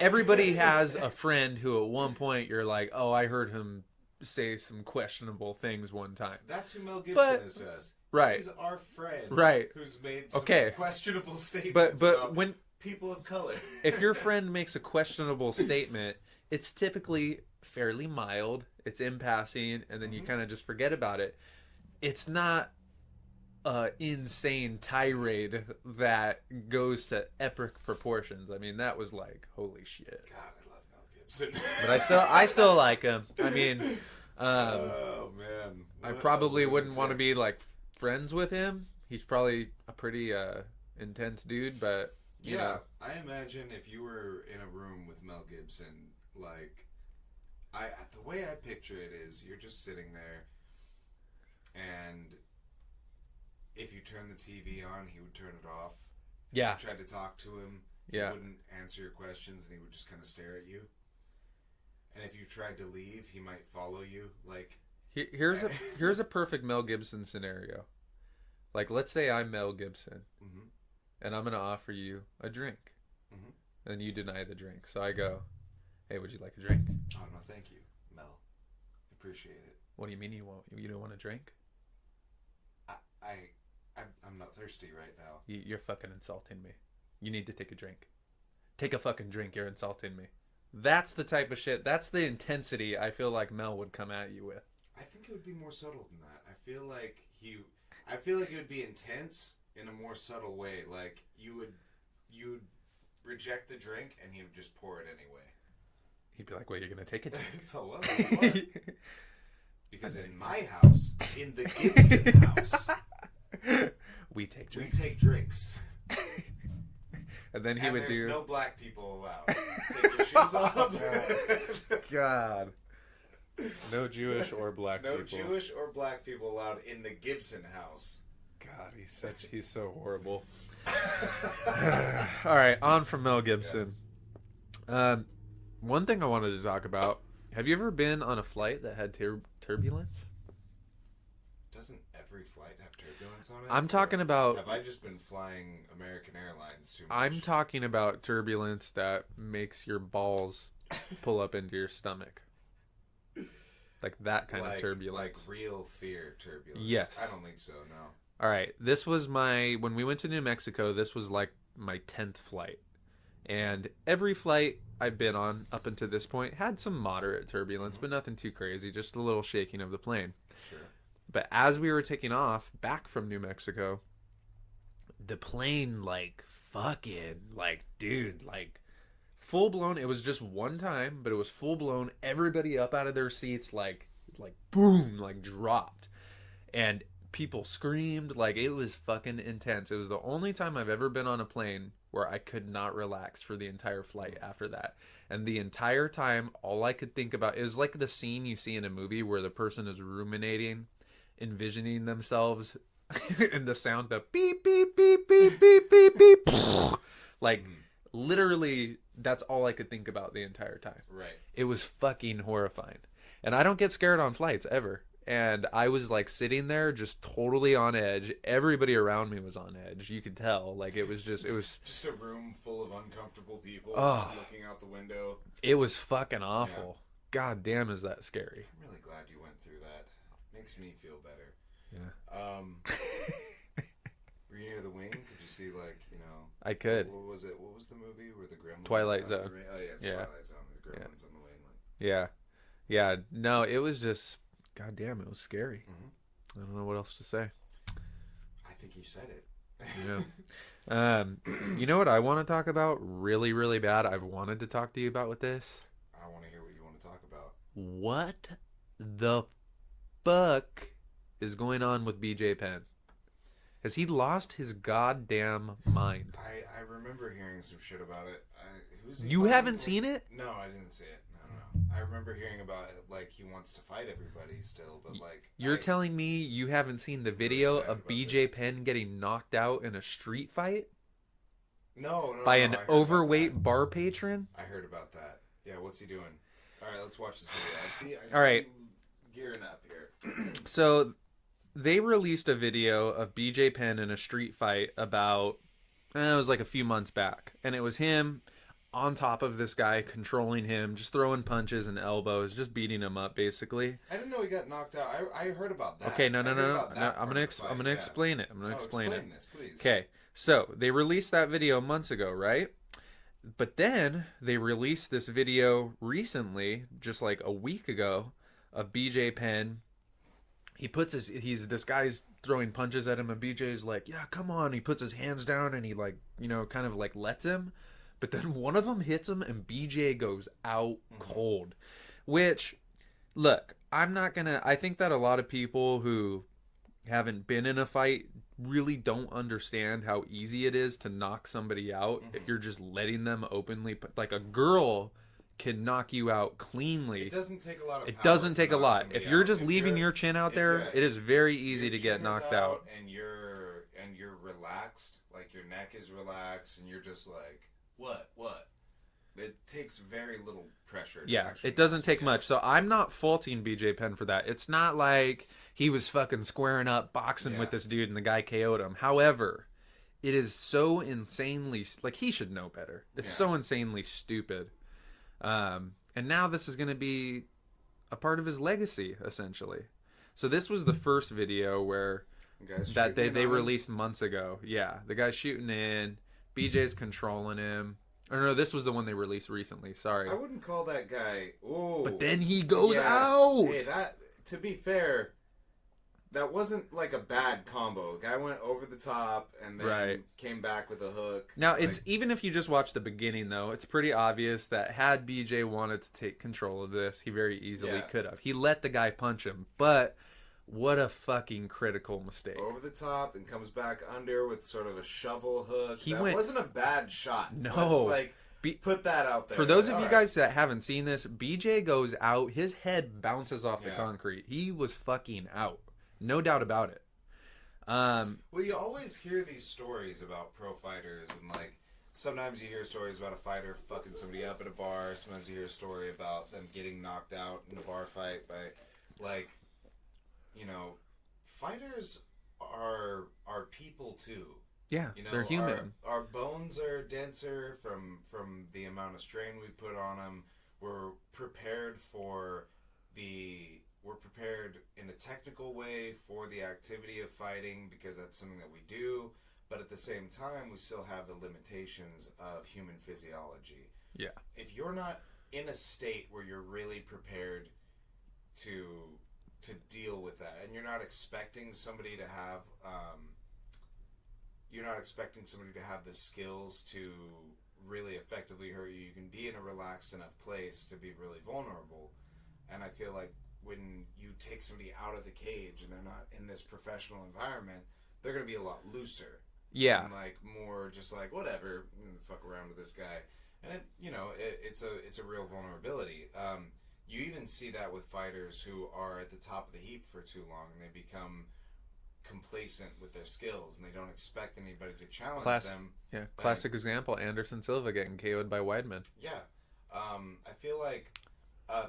Everybody has a friend who at one point you're like, oh, I heard him say some questionable things one time. That's who Mel Gibson But- is to us. Right. He's our friend. Right. Who's made some Okay. questionable statements But about when... people of color. If your friend makes a questionable statement, it's typically fairly mild. It's in passing, and then you kind of just forget about it. It's not an insane tirade that goes to epic proportions. I mean, that was like, holy shit. God, I love Mel Gibson. But I still like him. I mean, Oh man, I What a probably wouldn't want to lunatic. be like friends with him. He's probably a pretty intense dude, but you Yeah, know. I imagine if you were in a room with Mel Gibson, like, the way I picture it is you're just sitting there, and if you turn the TV on, he would turn it off. Yeah. If you tried to talk to him, he Yeah. wouldn't answer your questions, and he would just kind of stare at you. And if you tried to leave, he might follow you. Like, Here's a perfect Mel Gibson scenario. Like, let's say I'm Mel Gibson, mhm, and I'm gonna offer you a drink, mhm. and you deny the drink. So I go, "Hey, would you like a drink?" Oh no, thank you, Mel. Appreciate it. What do you mean you don't want a drink? I'm not thirsty right now. You're fucking insulting me. You need to take a drink. Take a fucking drink. You're insulting me. That's the type of shit. That's the intensity I feel like Mel would come at you with. I think it would be more subtle than that. I feel like it would be intense in a more subtle way. Like you would reject the drink and he would just pour it anyway. He'd be like, "Well, you're gonna take it." So because in my house, in the Gibson house, We take we drinks. take drinks. And then he And would there's do. no black people allowed. Take your shoes off. God. No Jewish or black No people. Jewish or black people allowed in the Gibson house. God, he's so horrible. All right, on from Mel Gibson. One thing I wanted to talk about. Have you ever been on a flight that had turbulence? Doesn't every flight have turbulence on it? I'm talking about. Have I just been flying American Airlines too much? I'm talking about turbulence that makes your balls pull up into your stomach. Like that kind of turbulence. Like real fear turbulence. Yes. I don't think so, no. All right, this was when we went to New Mexico, this was like my 10th flight. And every flight I've been on up until this point had some moderate turbulence, but nothing too crazy, just a little shaking of the plane. Sure. But as we were taking off back from New Mexico, the plane dude, full blown. It was just one time, but it was full blown. Everybody up out of their seats, like boom, dropped. And people screamed. Like, it was fucking intense. It was the only time I've ever been on a plane where I could not relax for the entire flight after that. And the entire time, all I could think about is like the scene you see in a movie where the person is ruminating, envisioning themselves and the sound of beep, beep, beep, beep, beep, beep, beep. Like, literally, that's all I could think about the entire time. Right. It was fucking horrifying. And I don't get scared on flights ever. And I was like sitting there just totally on edge. Everybody around me was on edge. You could tell. Like, it was just a room full of uncomfortable people Oh. just looking out the window. it was fucking awful. God damn, is that scary. I'm really glad you went through that. Makes me feel better. Yeah. Were you near the wing? Could you see, like, you know... I could. What was it? What was the movie where the gremlins... Twilight Zone. Oh, yeah, it's Yeah. Twilight Zone. The gremlins on the way. Yeah. Yeah. No, it was just... God damn, it was scary. I don't know what else to say. I think you said it. Yeah. You know what I want to talk about really, really bad? I've wanted to talk to you about with this. I want to hear what you want to talk about. What the fuck is going on with BJ Penn? Has he lost his goddamn mind? I remember hearing some shit about it. Who's he You fighting? haven't seen it? No, I didn't see it. No. I remember hearing about it, like, he wants to fight everybody still, but, like... You're telling me you haven't seen the video of BJ Penn getting knocked out in a street fight? No, by I an heard overweight bar patron? I heard about that. Yeah, what's he doing? All right, let's watch this video. I see All right. him gearing up here. So they released a video of BJ Penn in a street fight about, it was like a few months back. And it was him on top of this guy, controlling him, just throwing punches and elbows, just beating him up, basically. I didn't know he got knocked out. I heard about that. Okay, no. I'm I'm gonna explain it. I'm gonna explain it. This, please. Okay, so they released that video months ago, right? But then they released this video recently, just like a week ago, of BJ Penn. This guy's throwing punches at him, and BJ's like, yeah, come on. He puts his hands down, and he, like, you know, kind of like lets him. But then one of them hits him, and BJ goes out cold. Which, look, I think that a lot of people who haven't been in a fight really don't understand how easy it is to knock somebody out if you're just letting them openly. Like, a girl can knock you out cleanly. It doesn't take a lot of It power doesn't to take a knock lot. somebody If you're out. just If leaving you're- your chin out if there, you're- it is very your easy to chin get is knocked out. and you're relaxed, like your neck is relaxed, and you're just like, what? It takes very little pressure. Yeah, it doesn't take much. So I'm not faulting BJ Penn for that. It's not like he was fucking squaring up boxing with this dude and the guy KO'd him. However, it is so insanely, like, he should know better. It's so insanely stupid. And now this is going to be a part of his legacy, essentially. So this was the first video where that they released months ago. Yeah, the guy's shooting in, BJ's controlling him. Or no, this was the one they released recently. Sorry. I wouldn't call that guy. Oh, but then he goes out. Hey, to be fair, that wasn't like a bad combo. The guy went over the top and then came back with a hook. Now, it's even if you just watch the beginning, though, it's pretty obvious that had BJ wanted to take control of this, he very easily could have. He let the guy punch him, but what a fucking critical mistake. Over the top and comes back under with sort of a shovel hook. That wasn't a bad shot. No. Let's, put that out there. For those of you guys that haven't seen this, BJ goes out, his head bounces off the concrete. He was fucking out. No doubt about it. Well, you always hear these stories about pro fighters, and like sometimes you hear stories about a fighter fucking somebody up at a bar. Sometimes you hear a story about them getting knocked out in a bar fight by, like, you know, fighters are people too. Yeah, you know, they're human. Our bones are denser from the amount of strain we put on them. We're prepared in a technical way for the activity of fighting because that's something that we do. But at the same time, we still have the limitations of human physiology. Yeah. If you're not in a state where you're really prepared to deal with that, and you're not expecting somebody to have the skills to really effectively hurt you. You can be in a relaxed enough place to be really vulnerable. And I feel like when you take somebody out of the cage and they're not in this professional environment, they're going to be a lot looser. Yeah. And like more just like, whatever, fuck around with this guy. And it's a real vulnerability. You even see that with fighters who are at the top of the heap for too long, and they become complacent with their skills, and they don't expect anybody to challenge them. Yeah, classic example, Anderson Silva getting KO'd by Weidman. Yeah. I feel like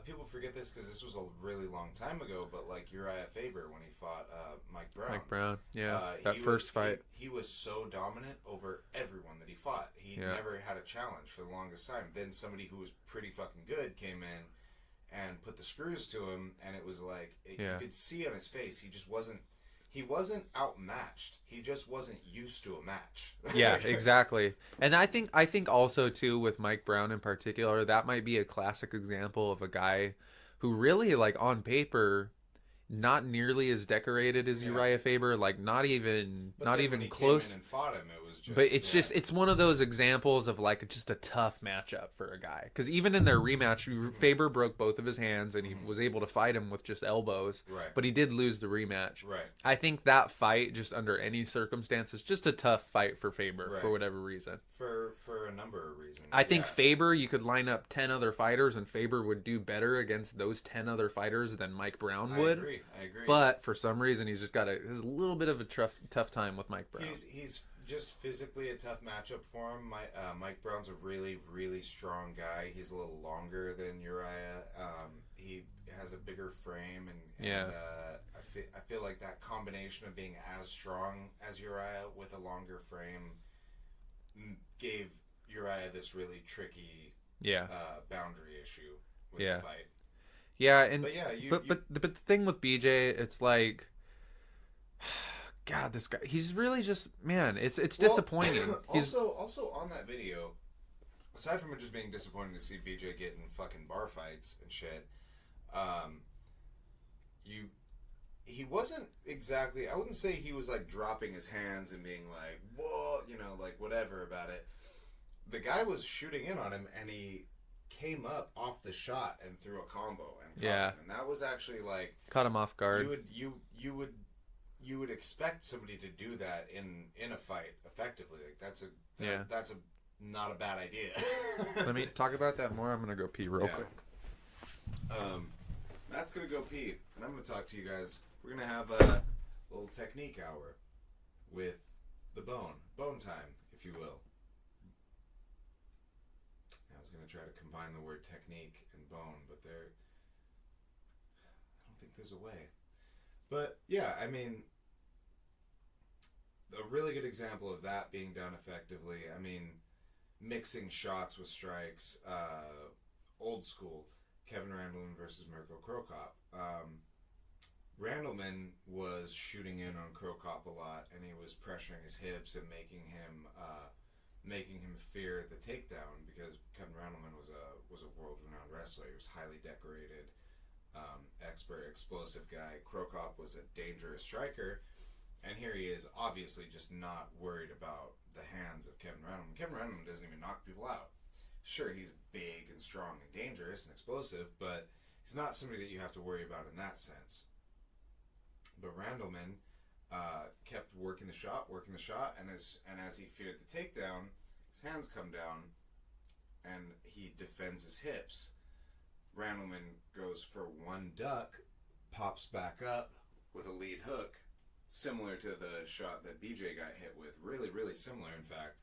people forget this because this was a really long time ago, but like Uriah Faber when he fought Mike Brown. That first fight. He was so dominant over everyone that he fought. He never had a challenge for the longest time. Then somebody who was pretty fucking good came in and put the screws to him, and it was like you could see on his face he he wasn't outmatched. He just wasn't used to a match. Yeah, exactly. And I think also too with Mike Brown in particular, that might be a classic example of a guy who really, like, on paper, not nearly as decorated as Uriah Faber, like not even when he close. came in and fought him, it was just. But it's just, it's one of those examples of like just a tough matchup for a guy. Because even in their rematch, Faber broke both of his hands and he was able to fight him with just elbows. Right. But he did lose the rematch. Right. I think that fight, just under any circumstances, just a tough fight for Faber for whatever reason. For a number of reasons. I think Faber, you could line up 10 other fighters and Faber would do better against those 10 other fighters than Mike Brown would. I agree. But for some reason, he's just got his little bit of a tough time with Mike Brown. He's just physically a tough matchup for him. Mike Brown's a really, really strong guy. He's a little longer than Uriah. He has a bigger frame, and I feel like that combination of being as strong as Uriah with a longer frame gave Uriah this really tricky boundary issue with the fight. Yeah, and but the thing with BJ, it's like, God, this guy, he's really just, man, it's disappointing. Also on that video, aside from it just being disappointing to see BJ get in fucking bar fights and shit, he wasn't exactly, I wouldn't say he was like dropping his hands and being like, whoa, like whatever about it. The guy was shooting in on him and he came up off the shot and threw a combo and caught him. And that was actually like, caught him off guard. You would expect somebody to do that in a fight effectively. Like that's a not a bad idea. So let me talk about that more. I'm gonna go pee real quick. Matt's gonna go pee, and I'm gonna talk to you guys. We're gonna have a little technique hour with the bone time, if you will. I was gonna try to combine the word technique and bone, but I don't think there's a way. But yeah, I mean, a really good example of that being done effectively. I mean, mixing shots with strikes, old school, Kevin Randleman versus Mirko Krokop. Randleman was shooting in on Krokop a lot, and he was pressuring his hips and making him fear the takedown, because Kevin Randleman was a world-renowned wrestler. He was highly decorated, expert, explosive guy. Krokop was a dangerous striker, and here he is, obviously just not worried about the hands of Kevin Randleman. Kevin Randleman doesn't even knock people out. Sure, he's big and strong and dangerous and explosive, but he's not somebody that you have to worry about in that sense. But Randleman kept working the shot, and as he feared the takedown, his hands come down, and he defends his hips. Randleman goes for one duck, pops back up with a lead hook, similar to the shot that BJ got hit with. Really, really similar, in fact.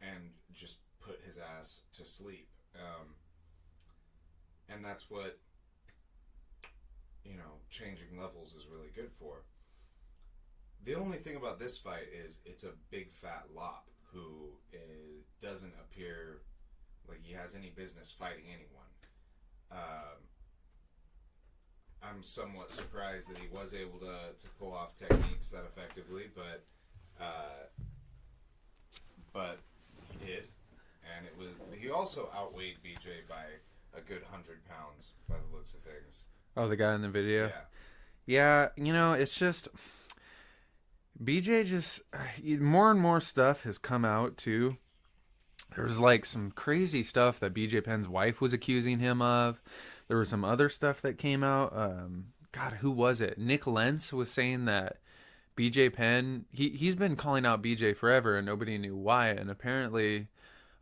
And just put his ass to sleep. And that's what, changing levels is really good for. The only thing about this fight is it's a big fat lop who doesn't appear like he has any business fighting anyone. I'm somewhat surprised that he was able to pull off techniques that effectively, but he did, and he also outweighed BJ by a good 100 pounds by the looks of things. Oh, the guy in the video? Yeah, it's just, BJ just, more and more stuff has come out too. There was like some crazy stuff that BJ Penn's wife was accusing him of. There was some other stuff that came out. God, who was it? Nick Lentz was saying that BJ Penn, he's been calling out BJ forever and nobody knew why. And apparently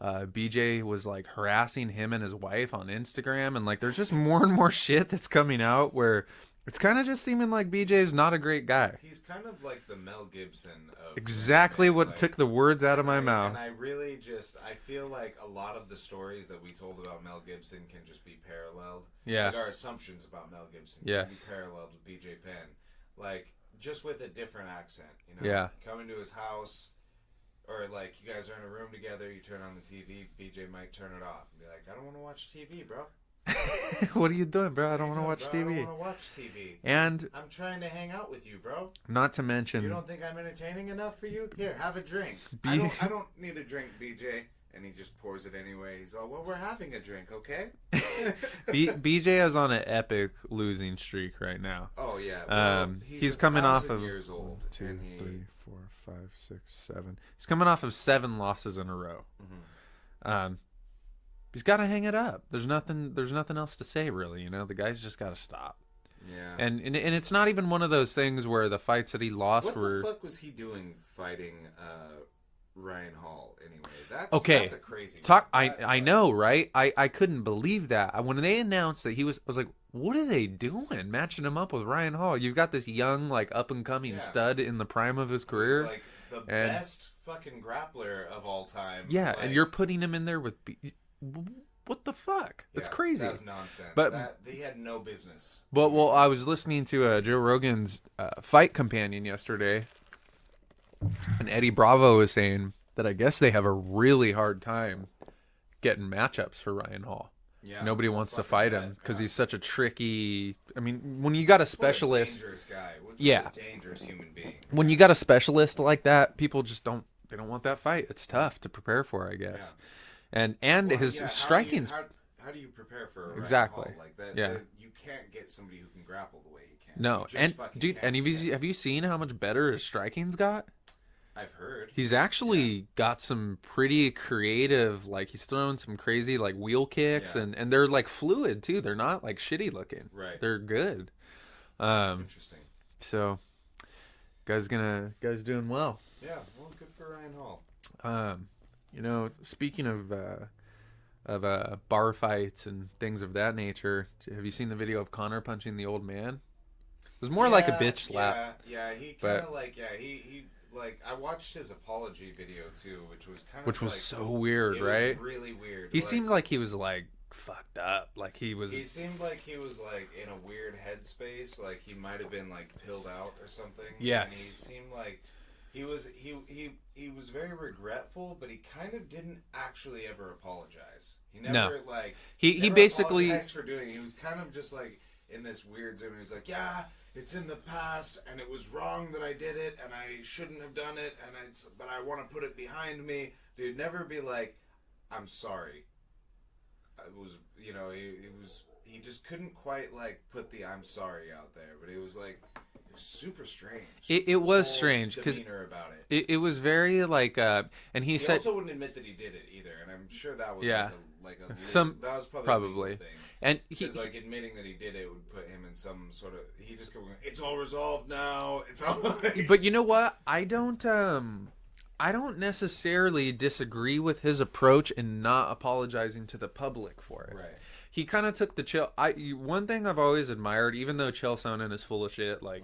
BJ was like harassing him and his wife on Instagram. And like there's just more and more shit that's coming out where it's kind of just seeming like BJ's not a great guy. He's kind of like the Mel Gibson of... Exactly what took the words out of my mouth. And I really I feel like a lot of the stories that we told about Mel Gibson can just be paralleled. Yeah. Like our assumptions about Mel Gibson can be paralleled with BJ Penn. Like, just with a different accent, Yeah. Coming to his house, or like you guys are in a room together, you turn on the TV, BJ might turn it off and be like, I don't want to watch TV, bro. What are you doing, bro? I don't want to No, watch bro, TV. I don't want to watch TV. And I'm trying to hang out with you, bro. not to You mention, don't think I'm entertaining enough for you? Here, have a drink. B- I don't need a drink, BJ. And he just pours it anyway. He's all, well, we're having a drink, okay? BJ is on an epic losing streak right now. Oh yeah. Well, He's coming off 1,000 of years old. 2, and he- 3, 4, 5, 6, 7. He's coming off of 7 losses in a row. He's got to hang it up. There's nothing else to say really. You know, the guy's just got to stop. Yeah. And it's not even one of those things where the fights that he lost What were. the fuck was he doing fighting Ryan Hall anyway? Okay. That's a crazy Talk. one. I know, right? I couldn't believe that when they announced that I was like, what are they doing, matching him up with Ryan Hall? You've got this young, like up and coming stud in the prime of his career, He's like the best fucking grappler of all time. yeah, like, and you're putting him in there with. What the fuck? That's yeah, crazy. That's nonsense. But they had no business. But well, I was listening to Joe Rogan's Fight Companion yesterday, and Eddie Bravo was saying that I guess they have a really hard time getting matchups for Ryan Hall. Yeah, Nobody wants to fight him because he's such a tricky. I mean, when you got a specialist, dangerous guy. Yeah. A dangerous human being. when you got a specialist like that, people just don't. They don't want that fight. It's tough to prepare for, I guess. And Well, his yeah, straking's how do you prepare for a Ryan Exactly. Hall like that? Yeah. You can't get somebody who can grapple the way he can. no. You just And fucking dude, can't. and have you seen how much better his striking's got? I've heard. He's actually got some pretty creative, like he's throwing some crazy like wheel kicks, Yeah. and they're like fluid too. They're not like shitty looking. Right. They're good. Interesting. So guy's doing well. Yeah. Well, good for Ryan Hall. You know, speaking of bar fights and things of that nature, have you seen the video of Connor punching the old man? It was more like a bitch slap. Yeah. He but- kind of like he like I watched his apology video too, which was kind of Which was like, so weird, it right? Was really weird. He like, seemed like he was like fucked up, like he was. He seemed like he was like in a weird headspace, like he might have been like pilled out or something. Yes. And he seemed like he was very regretful, but he kind of didn't actually ever apologize. He never like He never basically apologized for doing it. He was kind of just like in this weird zone. He was like, yeah, it's in the past, and it was wrong that I did it, and I shouldn't have done it, but I want to put it behind me. Dude, never be like, I'm sorry. It was, you know, he just couldn't quite like put the I'm sorry out there, but it was like it was super strange. It His was whole strange because demeanor about it. it was very like and he He said also wouldn't admit that he did it either, and I'm sure that was Yeah. like a that was probably a probably. legal thing. And he Because like admitting that he did it would put him in some sort of he just kept going, it's all resolved now. It's all. But you know what? I don't necessarily disagree with his approach in not apologizing to the public for it. Right. He kind of took the one thing I've always admired, even though Chael Sonnen is full of shit like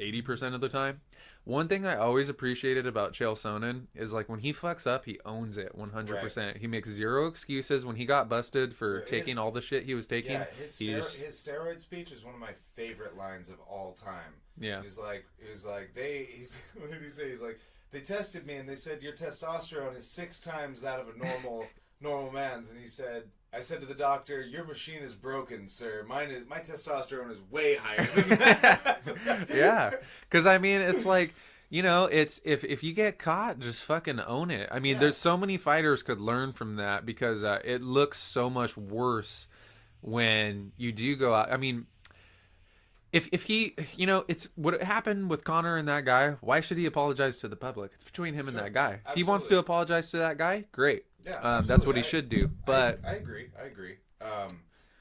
80% of the time, one thing I always appreciated about Chael Sonnen is like when he fucks up, he owns it 100%. Right. He makes zero excuses. When he got busted for His- taking all the shit he was taking, Yeah, his just- steroid speech is one of my favorite lines of all time. Yeah. He's like what did he say? He's like, they tested me and they said your testosterone is 6 times that of a normal man's, and he said, I said to the doctor, your machine is broken, sir. My testosterone is way higher than that. Yeah, because I mean, it's like, you know, it's if you get caught, just fucking own it. I mean, Yeah. there's so many fighters could learn from that because it looks so much worse when you do go out. I mean, if he, you know, it's what happened with Connor and that guy. Why should he apologize to the public? It's between him and that guy. If he wants to Absolutely. apologize to that guy, great. Yeah, That's what he absolutely. should do. But I agree.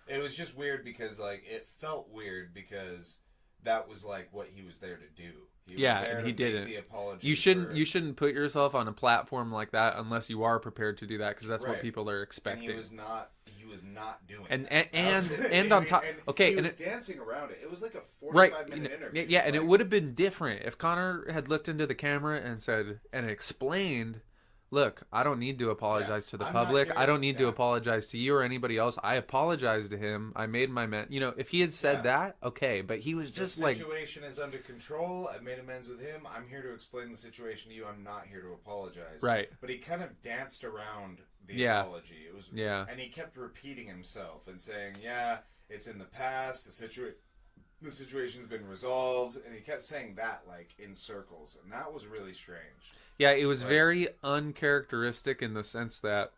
It was just weird because like it felt weird because that was like what he was there to do. He was Yeah, there and he to make didn't. The apology you shouldn't for- you shouldn't put yourself on a platform like that unless you are prepared to do that because that's what Right. people are And expecting. he was not doing And- that. and on top- okay, he and was it- dancing around it. It was like a Right. 45-minute interview. Yeah, and it Like, would have been different if Connor had looked into the camera and said and explained, look, I don't need to apologize to the public. I don't need to apologize to you or anybody else. I apologized to him. I made my man. You know, if he had said that, okay. But he was just the situation is under control. I made amends with him. I'm here to explain the situation to you. I'm not here to apologize. Right. But he kind of danced around the apology. It was and he kept repeating himself and saying, "Yeah, it's in the past. The situation's been resolved," and he kept saying that like in circles, and that was really strange. Yeah, it was very uncharacteristic in the sense that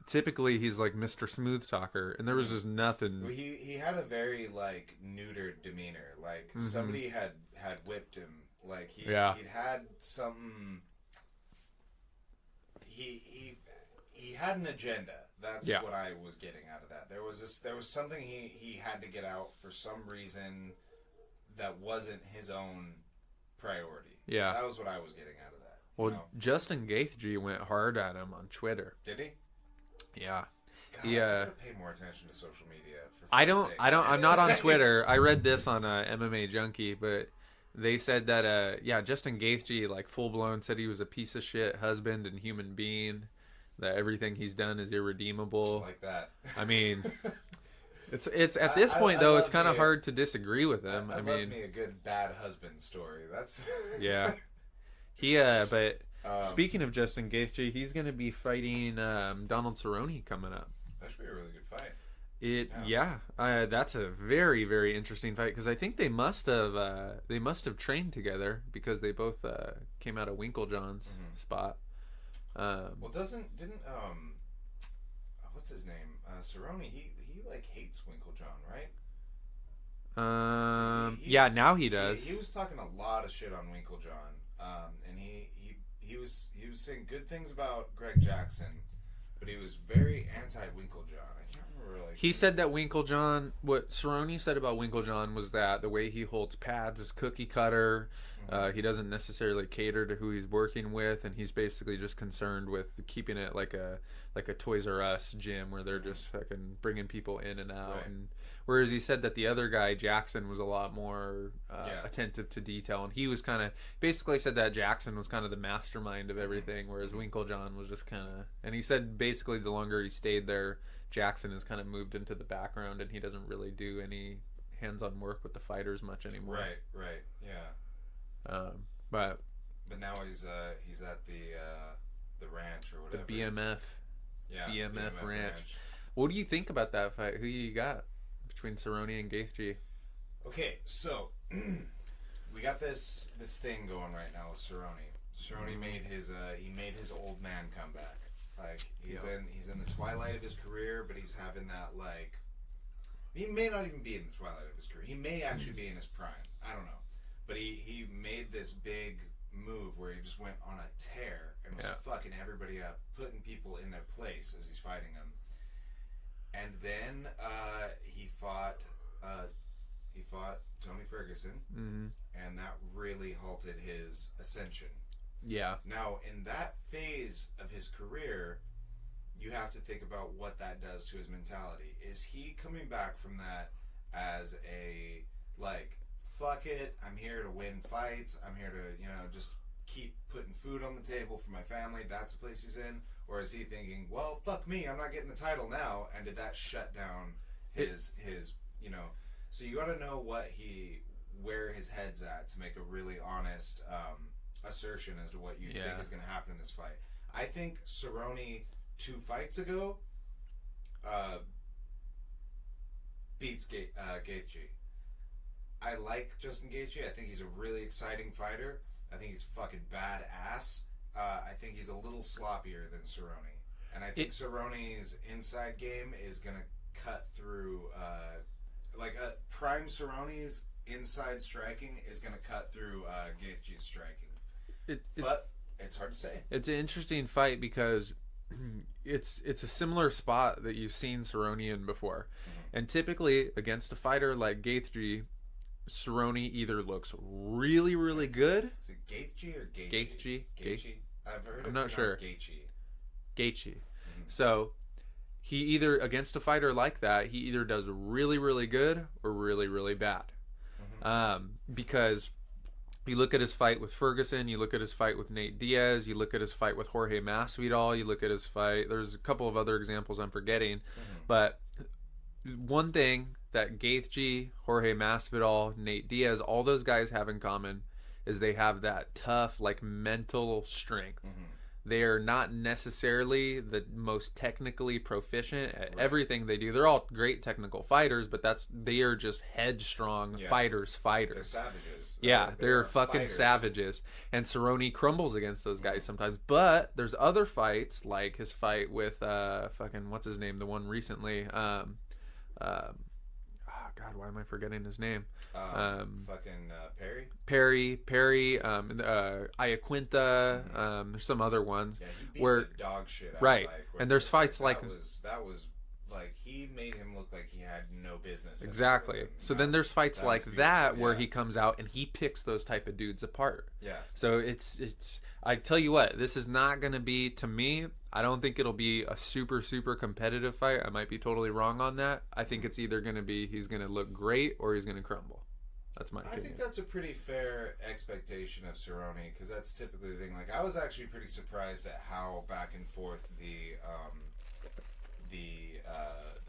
typically he's like Mr. Smooth Talker, and there was just nothing. He had a very like neutered demeanor, like somebody had whipped him, like he'd had something. He had an agenda. That's what I was getting out of that. There was something he had to get out for some reason that wasn't his own priority. Yeah, that was what I was getting out of that. Well, Justin Gaethje went hard at him on Twitter. Did he? Yeah. God, I gotta pay more attention to social media. I'm not on Twitter. I read this on MMA Junkie, but they said that Justin Gaethje like full blown said he was a piece of shit husband and human being. That everything he's done is irredeemable. Like that. I mean, it's at this point though, it's kind of hard to disagree with him. I mean, me a good bad husband story. That's yeah. But speaking of Justin Gaethje, he's going to be fighting Donald Cerrone coming up. That should be a really good fight. That's a very, very interesting fight because I think they must have trained together because they both came out of Winklejohn's spot. What's his name? Cerrone. He like hates Winklejohn, right? Now he does. He was talking a lot of shit on Winklejohn, and he was saying good things about Greg Jackson, but he was very anti-Winklejohn. I can't remember. He said that Winklejohn, what Cerrone said about Winklejohn was that the way he holds pads is cookie cutter. He doesn't necessarily cater to who he's working with, and he's basically just concerned with keeping it like a Toys R Us gym where they're just fucking bringing people in and out. Right. And whereas he said that the other guy Jackson was a lot more attentive to detail, and he was kind of basically said that Jackson was kind of the mastermind of everything, whereas Winklejohn was just kind of. And he said basically the longer he stayed there, Jackson has kind of moved into the background, and he doesn't really do any hands-on work with the fighters much anymore. Right, yeah. But now he's at the ranch or whatever. The BMF. Yeah. BMF ranch. What do you think about that fight? Who you got between Cerrone and Gaethje? Okay, so we got this thing going right now with Cerrone. Cerrone made his old man comeback. Like he's in the twilight of his career, but he's having that like he may not even be in the twilight of his career. He may actually be in his prime. I don't know. But he made this big move where he just went on a tear and was fucking everybody up, putting people in their place as he's fighting them. And then he fought Tony Ferguson, and that really halted his ascension. Yeah. Now, in that phase of his career, you have to think about what that does to his mentality. Is he coming back from that as a like? Fuck it, I'm here to win fights, I'm here to, just keep putting food on the table for my family, that's the place he's in? Or is he thinking, well, fuck me, I'm not getting the title now, and did that shut down his so you gotta know where his head's at to make a really honest assertion as to what you think is gonna happen in this fight. I think Cerrone 2 fights ago beats Gaethje. I like Justin Gaethje. I think he's a really exciting fighter. I think he's fucking badass. I think he's a little sloppier than Cerrone. And I think Cerrone's inside game is going to cut through... prime Cerrone's inside striking is going to cut through Gaethje's striking. But it's hard to say. It's an interesting fight because it's a similar spot that you've seen Cerrone in before. And typically, against a fighter like Gaethje... Cerrone either looks really, really good. Is it Gaethje or Gaethje? Gaethje. I've heard I'm not sure. Gaethje. Mm-hmm. So he either against a fighter like that, he either does really, really good or really, really bad. Because You look at his fight with Ferguson. You look at his fight with Nate Diaz. You look at his fight with Jorge Masvidal. You look at his fight. There's a couple of other examples I'm forgetting. But one thing that Gaethje, Jorge Masvidal, Nate Diaz, all those guys have in common is they have that tough, like, mental strength. They are not necessarily the most technically proficient at everything they do. They're all great technical fighters, but they are just headstrong fighters. They're savages. They're fucking fighters. Savages. And Cerrone crumbles against those guys sometimes. But there's other fights, like his fight with fucking, what's his name? The one recently. God, why am I forgetting his name? Perry, Iaquinta, there's some other ones. Yeah, he beat where the dog shit out right, of, like, and there's fights like that was like he made him look like he had no business. exactly. So then there's fights like was that beautiful, where yeah. he comes out and he picks those type of dudes apart. Yeah. So it's I tell you what, this is not going to be, to me, I don't think it'll be a super competitive fight. I might be totally wrong on that. I think it's either going to be he's going to look great or he's going to crumble. That's my opinion. I think that's a pretty fair expectation of Cerrone, because that's typically the thing. Like, I was actually pretty surprised at how back and forth the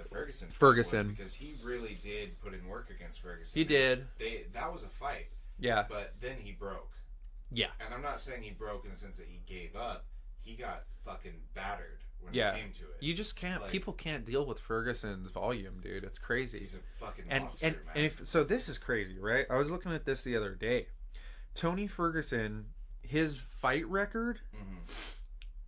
Ferguson Ferguson. was, because he really did put in work against Ferguson. He did. That was a fight. Yeah. But then he broke. Yeah. And I'm not saying he broke in the sense that he gave up. He got fucking battered when Yeah. it came to it. You just can't. Like, people can't deal with Ferguson's volume, dude. It's crazy. he's a fucking and monster, and, man. and if so, this is crazy, right? I was looking at this the other day. Tony Ferguson, his fight record,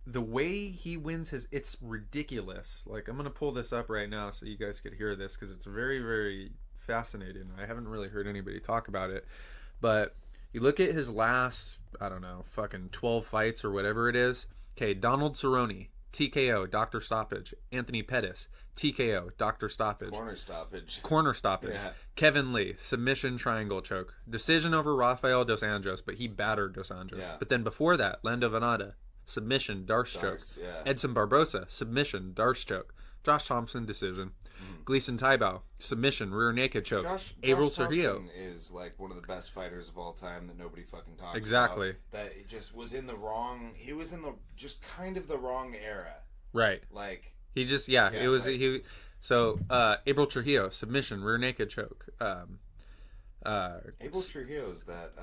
the way he wins it's ridiculous. Like, I'm gonna pull this up right now so you guys could hear this, because it's very, very fascinating. I haven't really heard anybody talk about it, but you look at his last, I don't know, fucking 12 fights or whatever it is. Okay, Donald Cerrone, TKO, Dr. Stoppage. Anthony Pettis, TKO, Dr. Stoppage. Corner stoppage. Yeah. Kevin Lee, submission triangle choke. Decision over Rafael Dos Anjos, but he battered Dos Anjos. Yeah. But then before that, Lando Venata, submission, Darce choke. yeah. Edson Barbosa, submission, Darce choke. Josh Thompson, decision. Gleason Tybau, submission, rear naked choke. Josh April Thompson Trujillo. is like one of the best fighters of all time that nobody fucking talks Exactly. about. That it just was in the wrong. He was in the just kind of the wrong era. Right. Like He just, it was, like- so, April Trujillo, submission, rear naked choke. Abel Trujillo's that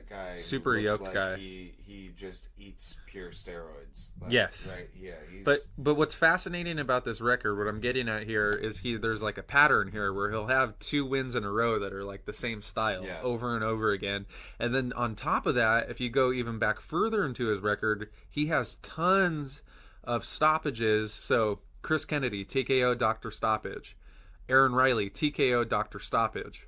guy. who Super looks yoked like guy. He just eats pure steroids. Like, Yes. Right. Yeah. He's, But what's fascinating about this record, what I'm getting at here, is there's like a pattern here where he'll have 2 wins in a row that are like the same style over and over again. And then on top of that, if you go even back further into his record, he has tons of stoppages. So Chris Kennedy, TKO, Dr. Stoppage. Aaron Riley, TKO, Dr. Stoppage.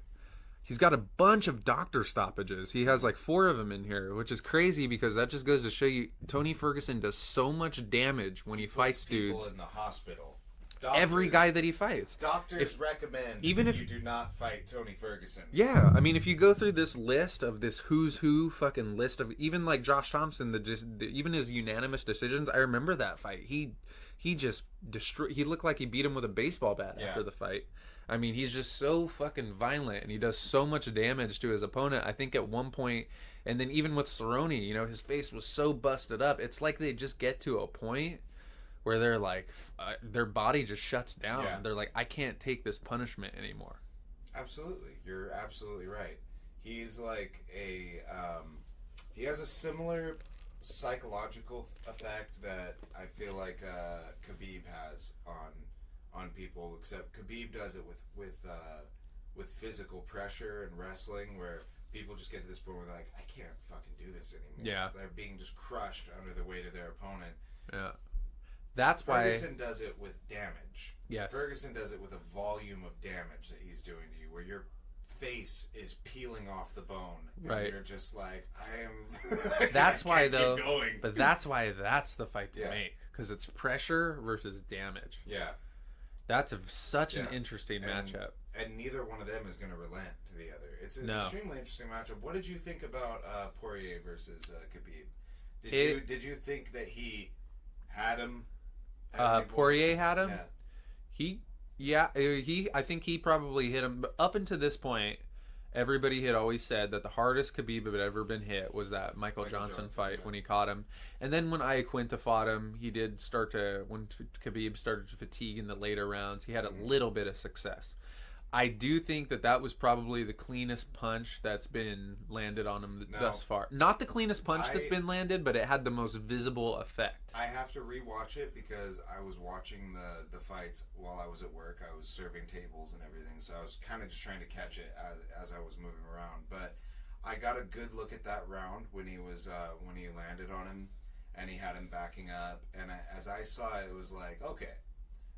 He's got a bunch of doctor stoppages. He has like 4 of them in here, which is crazy because that just goes to show you Tony Ferguson does so much damage when he fights people dudes. in the hospital. Every guy that he fights. Doctors recommend even if you do not fight Tony Ferguson. Yeah, I mean, if you go through this list of this who's who fucking list of even like Josh Thompson, even his unanimous decisions, I remember that fight. He just destroyed. He looked like he beat him with a baseball bat after the fight. I mean, he's just so fucking violent, and he does so much damage to his opponent. I think at one point, and then even with Cerrone, you know, his face was so busted up. It's like they just get to a point where they're like, their body just shuts down. Yeah. They're like, I can't take this punishment anymore. Absolutely, you're absolutely right. He's like he has a similar psychological effect that I feel like Khabib has on people, except Khabib does it with physical pressure and wrestling, where people just get to this point where they're like, I can't fucking do this anymore. Yeah. They're being just crushed under the weight of their opponent. Yeah. That's why Ferguson does it with damage. Yes. Ferguson does it with a volume of damage that he's doing to you, where your face is peeling off the bone. And Right. you're just like, I am. That's I why can't though. keep going. But that's why that's the fight to Yeah. make, because it's pressure versus damage. Yeah. That's such an Yeah. interesting And- matchup. And neither one of them is going to relent to the other. It's an No. extremely interesting matchup. What did you think about Poirier versus Khabib? Did you think that he had him? at any point? Poirier had him. Yeah. I think he probably hit him. But up until this point, everybody had always said that the hardest Khabib had ever been hit was that Michael Johnson fight when he caught him. And then when Iaquinta fought him, he did start to, when Khabib started to fatigue in the later rounds, he had a little bit of success. I do think that was probably the cleanest punch that's been landed on him thus far. Not the cleanest punch that's been landed, but it had the most visible effect. I have to rewatch it because I was watching the fights while I was at work. I was serving tables and everything, so I was kind of just trying to catch it as I was moving around. But I got a good look at that round when he landed on him and he had him backing up. And as I saw it, it was like, okay,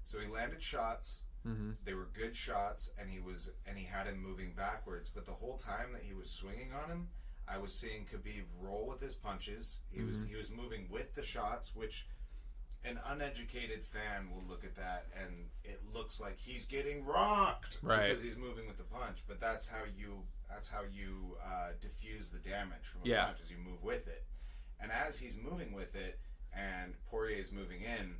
so he landed shots. Mm-hmm. They were good shots, and he had him moving backwards. But the whole time that he was swinging on him, I was seeing Khabib roll with his punches. He was moving with the shots, which an uneducated fan will look at that and it looks like he's getting rocked because he's moving with the punch. But that's how you diffuse the damage from a punch, as you move with it. And as he's moving with it, and Poirier's moving in,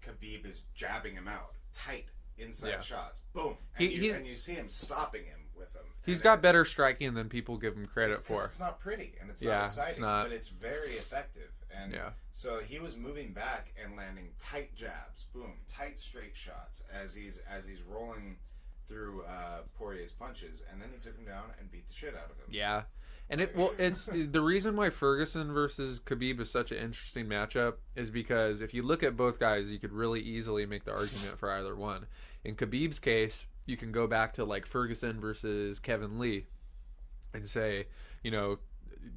Khabib is jabbing him out tight. Inside shots, boom, and you see him stopping him with them. He's got better striking than people give him credit for. It's not pretty and it's not exciting, but it's very effective. And so he was moving back and landing tight jabs, boom, tight straight shots as he's rolling through Poirier's punches, and then he took him down and beat the shit out of him. Yeah. And it's the reason why Ferguson versus Khabib is such an interesting matchup is because if you look at both guys, you could really easily make the argument for either one. In Khabib's case, you can go back to like Ferguson versus Kevin Lee and say, you know,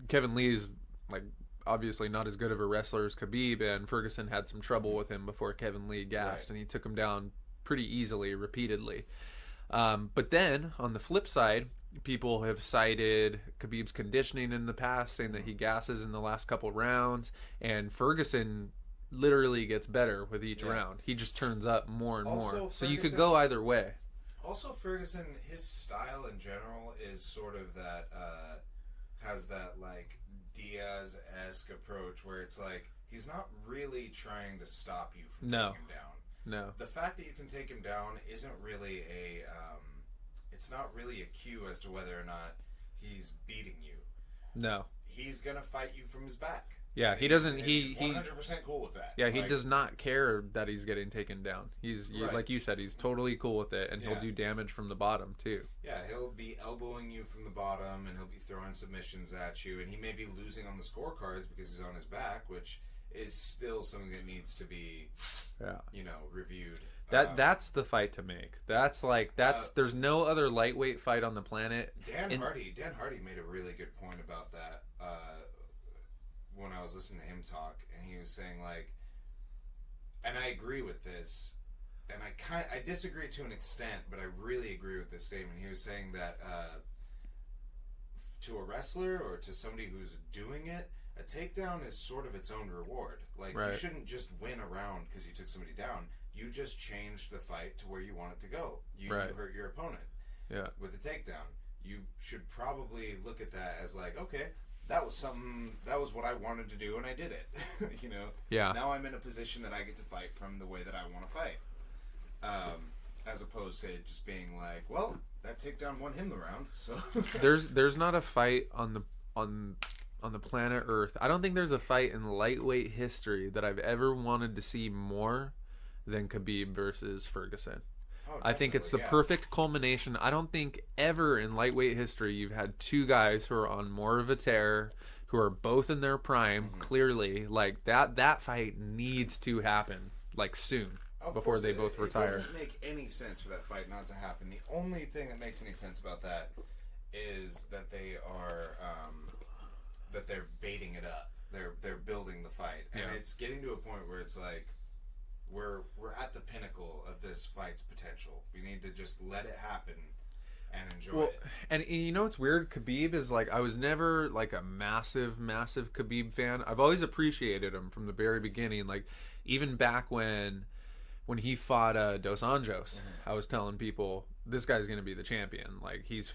Kevin Lee is like obviously not as good of a wrestler as Khabib, and Ferguson had some trouble with him before Kevin Lee gassed, and he took him down pretty easily, repeatedly. But then on the flip side, people have cited Khabib's conditioning in the past, saying that he gasses in the last couple rounds, and Ferguson literally gets better with each round. He just turns up more and more. So you could go either way. Also, Ferguson, his style in general is sort of that, has that like Diaz-esque approach where it's like he's not really trying to stop you from taking him down. No. The fact that you can take him down isn't really it's not really a cue as to whether or not he's beating you. No. He's gonna fight you from his back. Yeah, he doesn't. He's 100% cool with that. Yeah, he does not care that he's getting taken down. He's like you said, he's totally cool with it, and he'll do damage from the bottom too. Yeah, he'll be elbowing you from the bottom, and he'll be throwing submissions at you, and he may be losing on the scorecards because he's on his back, which is still something that needs to be, reviewed. That's the fight to make. There's no other lightweight fight on the planet. Dan Hardy made a really good point about that when I was listening to him talk, and he was saying like, and I agree with this, and I disagree to an extent, but I really agree with this statement. He was saying that to a wrestler or to somebody who's doing it, a takedown is sort of its own reward. Like you shouldn't just win a round because you took somebody down. You just changed the fight to where you want it to go. You hurt your opponent with a takedown. You should probably look at that as like, okay, that was what I wanted to do and I did it. Now I'm in a position that I get to fight from the way that I want to fight. As opposed to just being like, well, that takedown won him the round. So there's not a fight on the planet Earth. I don't think there's a fight in lightweight history that I've ever wanted to see more than Khabib versus Ferguson. I think it's the perfect culmination. I don't think ever in lightweight history you've had two guys who are on more of a tear, who are both in their prime, clearly. Like that fight needs to happen like soon before they both retire. It doesn't make any sense for that fight not to happen. The only thing that makes any sense about that is that they are that they're baiting it up. They're building the fight, and it's getting to a point where it's like we're at the pinnacle of this fight's potential. We need to just let it happen and enjoy it. And you know what's weird? Khabib is like, I was never like a massive Khabib fan. I've always appreciated him from the very beginning. Like even back when when he fought Dos Anjos, I was telling people this guy's gonna be the champion. Like he's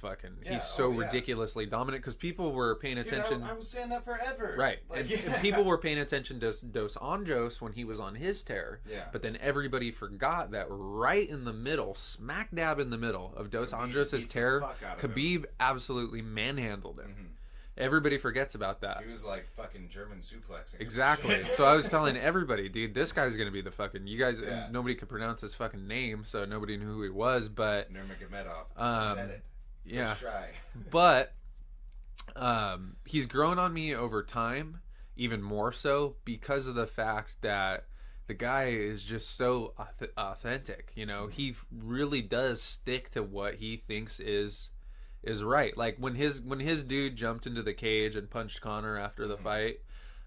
so ridiculously dominant because people were paying attention. I was saying that forever. Right, and people were paying attention to Dos Anjos when he was on his tear. Yeah. But then everybody forgot that right in the middle, smack dab in the middle of Dos Anjos' tear, Khabib absolutely manhandled him. Everybody forgets about that. He was like fucking German suplexing. Exactly. So I was telling everybody, dude, this guy's gonna be the fucking. You guys, nobody could pronounce his fucking name, so nobody knew who he was. But Nurmagomedov said it. Yeah. First try. But he's grown on me over time, even more so because of the fact that the guy is just so authentic. You know, he really does stick to what he thinks is right. Like when his dude jumped into the cage and punched Conor after the fight,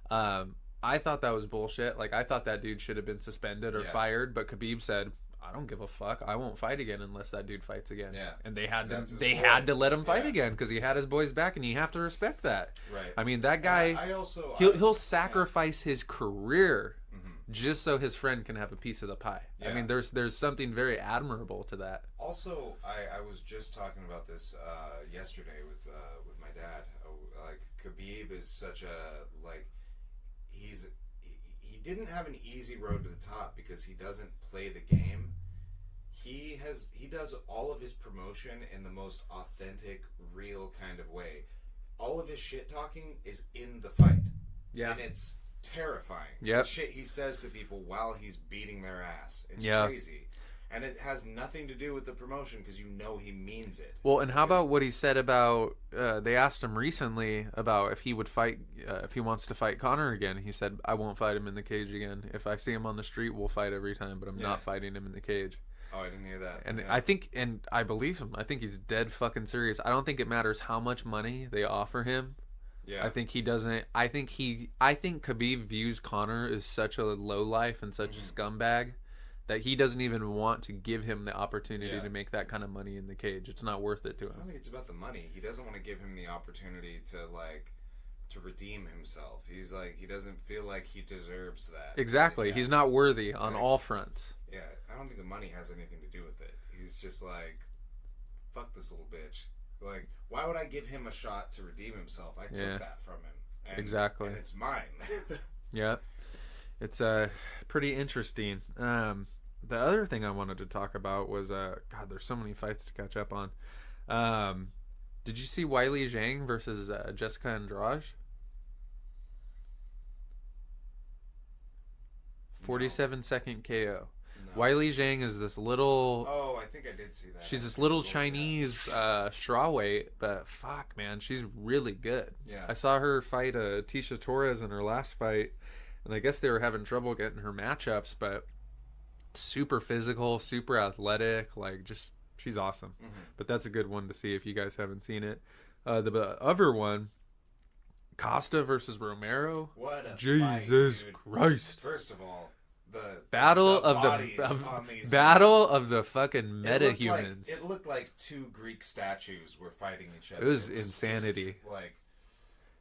I thought that was bullshit. Like I thought that dude should have been suspended or fired, but Khabib said, I don't give a fuck. I won't fight again unless that dude fights again. Yeah. And they had to let him fight again because he had his boys back, and you have to respect that. Right. I mean, that guy, he'll sacrifice his career just so his friend can have a piece of the pie. Yeah. I mean, there's something very admirable to that. Also, I was just talking about this yesterday with my dad. Like Khabib is such a he didn't have an easy road to the top because he doesn't play the game. He does all of his promotion in the most authentic, real kind of way. All of his shit talking is in the fight. Yeah. And it's terrifying. Yeah. The shit he says to people while he's beating their ass. It's crazy. And it has nothing to do with the promotion because you know he means it. Well, and how about what he said about, they asked him recently about if he would fight, if he wants to fight Conor again. He said, I won't fight him in the cage again. If I see him on the street, we'll fight every time, but I'm not fighting him in the cage. Oh, I didn't hear that. And I think, and I believe him. I think he's dead fucking serious. I don't think it matters how much money they offer him. Yeah. I think he doesn't. I think Khabib views Conor as such a lowlife and such a scumbag that he doesn't even want to give him the opportunity to make that kind of money in the cage. It's not worth it to him. I don't think it's about the money. He doesn't want to give him the opportunity to redeem himself. He's like, he doesn't feel like he deserves that. Exactly. He's not worthy on all fronts. Yeah, I don't think the money has anything to do with it. He's just like, fuck this little bitch. Like, why would I give him a shot to redeem himself? I took that from him. And, exactly. And it's mine. Yeah. It's pretty interesting. The other thing I wanted to talk about was, God, there's so many fights to catch up on. Did you see Weili Zhang versus Jessica Andrade? 47-second KO. No. Weili Zhang is this little... Oh, I think I did see that. She's this little Chinese strawweight, but fuck, man, she's really good. Yeah. I saw her fight Tisha Torres in her last fight, and I guess they were having trouble getting her matchups, but super physical, super athletic, like just she's awesome. But that's a good one to see if you guys haven't seen it. The other one, Costa versus Romero. What a Jesus fight, Christ! First of all, the battle the of the fucking metahumans. It looked like two Greek statues were fighting each other. It was insanity. Just, like,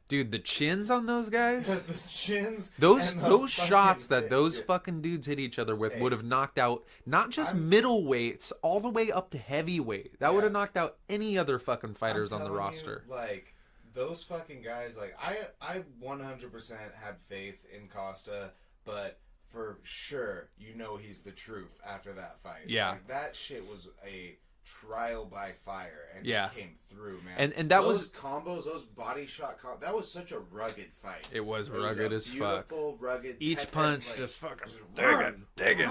dude, the chins on those guys. The chins. Those shots that those fucking dudes hit each other with would have knocked out not just middleweights, all the way up to heavyweight. That would have knocked out any other fucking fighters on the roster. Like, those fucking guys, like, I 100% had faith in Costa, but for sure, you know he's the truth after that fight. Yeah. Like, that shit was a trial by fire, and he came through, man. And that those was combos, those body shot combos, that was such a rugged fight. It was rugged as fuck. Beautiful, rugged. Each punch just fucking digging.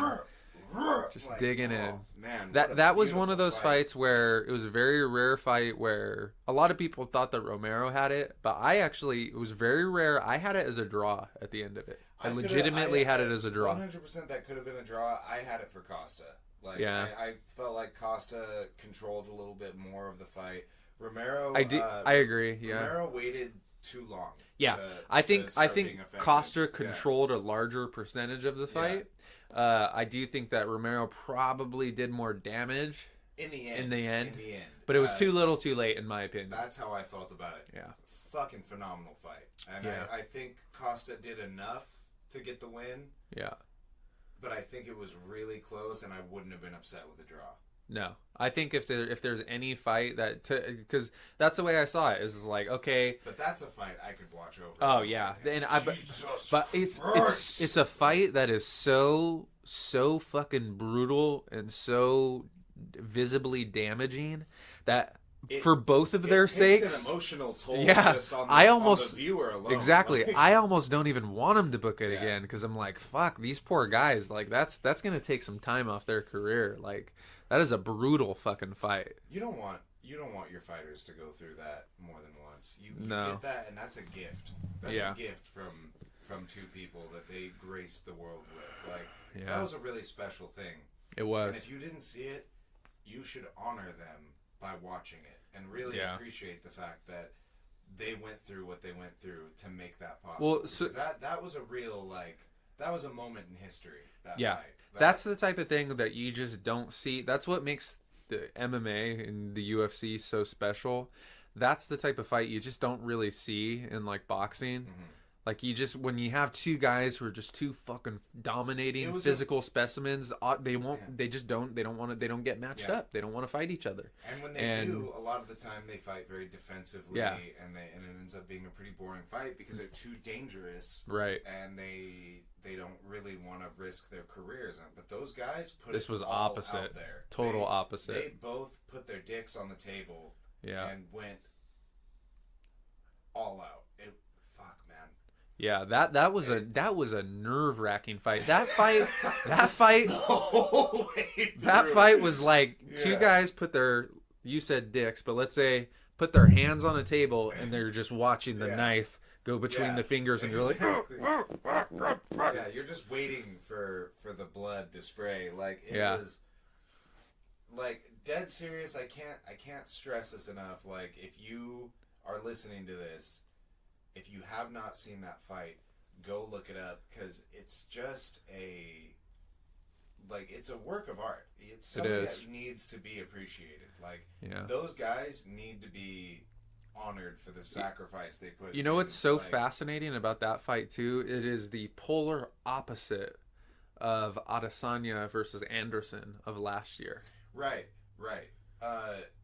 Just like, digging in. Man, that was one of those fights where it was a very rare fight where a lot of people thought that Romero had it, but it was very rare. I had it as a draw at the end of it. I legitimately had it as a draw. 100% that could have been a draw. I had it for Costa. Like, I felt like Costa controlled a little bit more of the fight. Romero, I agree. Yeah, Romero waited too long. Yeah, I think Costa controlled a larger percentage of the fight. I do think that Romero probably did more damage in the end. But it was too little, too late, in my opinion. That's how I felt about it. Yeah, fucking phenomenal fight, and I think Costa did enough to get the win. Yeah. but I think it was really close, and I wouldn't have been upset with a draw. No, I think if there's any fight that because that's the way I saw it is like okay, but that's a fight I could watch over. Oh yeah, and but it's a fight that is so fucking brutal and so visibly damaging that for both of their sakes, an emotional toll. Yeah, just on on the viewer alone. Exactly. Like, I almost don't even want them to book it again because I'm like, fuck, these poor guys. Like that's gonna take some time off their career. Like that is a brutal fucking fight. You don't want your fighters to go through that more than once. You No. get that, and that's a gift. That's a gift from two people that they graced the world with. Like that was a really special thing. It was. And if you didn't see it, you should honor them by watching it and really appreciate the fact that they went through what they went through to make that possible. Well, so that was a real that was a moment in history. That fight. That's the type of thing that you just don't see. That's what makes the MMA and the UFC so special. That's the type of fight you just don't really see in like boxing. Mm-hmm. Like you just when you have two guys who are just two fucking dominating physical specimens, they don't get matched up. They don't want to fight each other. And when they do, a lot of the time they fight very defensively, and it ends up being a pretty boring fight because they're too dangerous, right? And they don't really want to risk their careers on. But those guys this was opposite, out there. Total opposite. They both put their dicks on the table, and went all out. Yeah, that was a nerve-wracking fight. That fight was like two guys put their, you said dicks, but let's say put their hands on a table and they're just watching the knife go between the fingers and you're like, yeah, you're just waiting for the blood to spray. Like it was like dead serious. I can't stress this enough. Like if you are listening to this, if you have not seen that fight, go look it up because it's just it's a work of art. It's something that needs to be appreciated. Like those guys need to be honored for the sacrifice they put. You know what's so fascinating about that fight too? It is the polar opposite of Adesanya versus Anderson of last year. Right.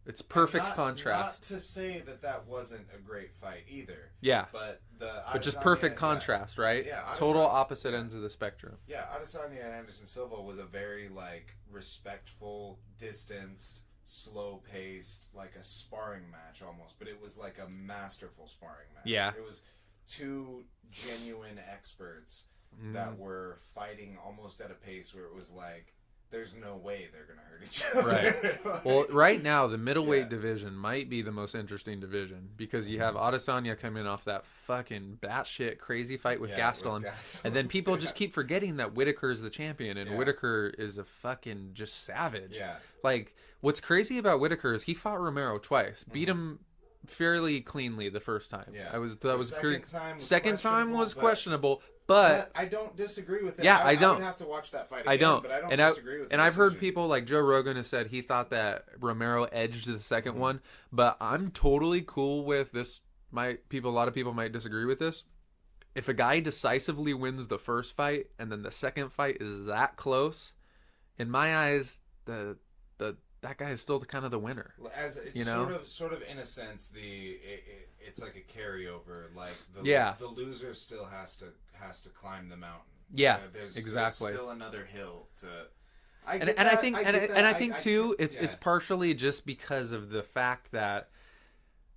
It's perfect contrast. Not to say that wasn't a great fight either. Yeah. But just perfect contrast, right? Yeah. Total opposite ends of the spectrum. Yeah, Adesanya and Anderson Silva was a very respectful, distanced, slow-paced, like a sparring match almost, but it was like a masterful sparring match. Yeah. It was two genuine experts that were fighting almost at a pace where it was like there's no way they're going to hurt each other. Right. Well, right now, the middleweight division might be the most interesting division because you have Adesanya coming off that fucking batshit crazy fight with Gastelum. And then people just keep forgetting that Whitaker is the champion and Whitaker is a fucking just savage. Yeah. Like, what's crazy about Whitaker is he fought Romero twice, beat him fairly cleanly the first time. Yeah. Second time was questionable, but I don't disagree with it. Yeah, I don't. I would have to watch that fight again, I don't. But I don't and disagree with it. And I've heard people like Joe Rogan has said he thought that Romero edged the second one, but I'm totally cool with this. A lot of people might disagree with this. If a guy decisively wins the first fight and then the second fight is that close, in my eyes, that guy is still kind of the winner. As it's sort of in a sense, it's like a carryover. Like the loser still has to climb the mountain. Yeah, there's exactly. Still another hill to. I think too, it's partially just because of the fact that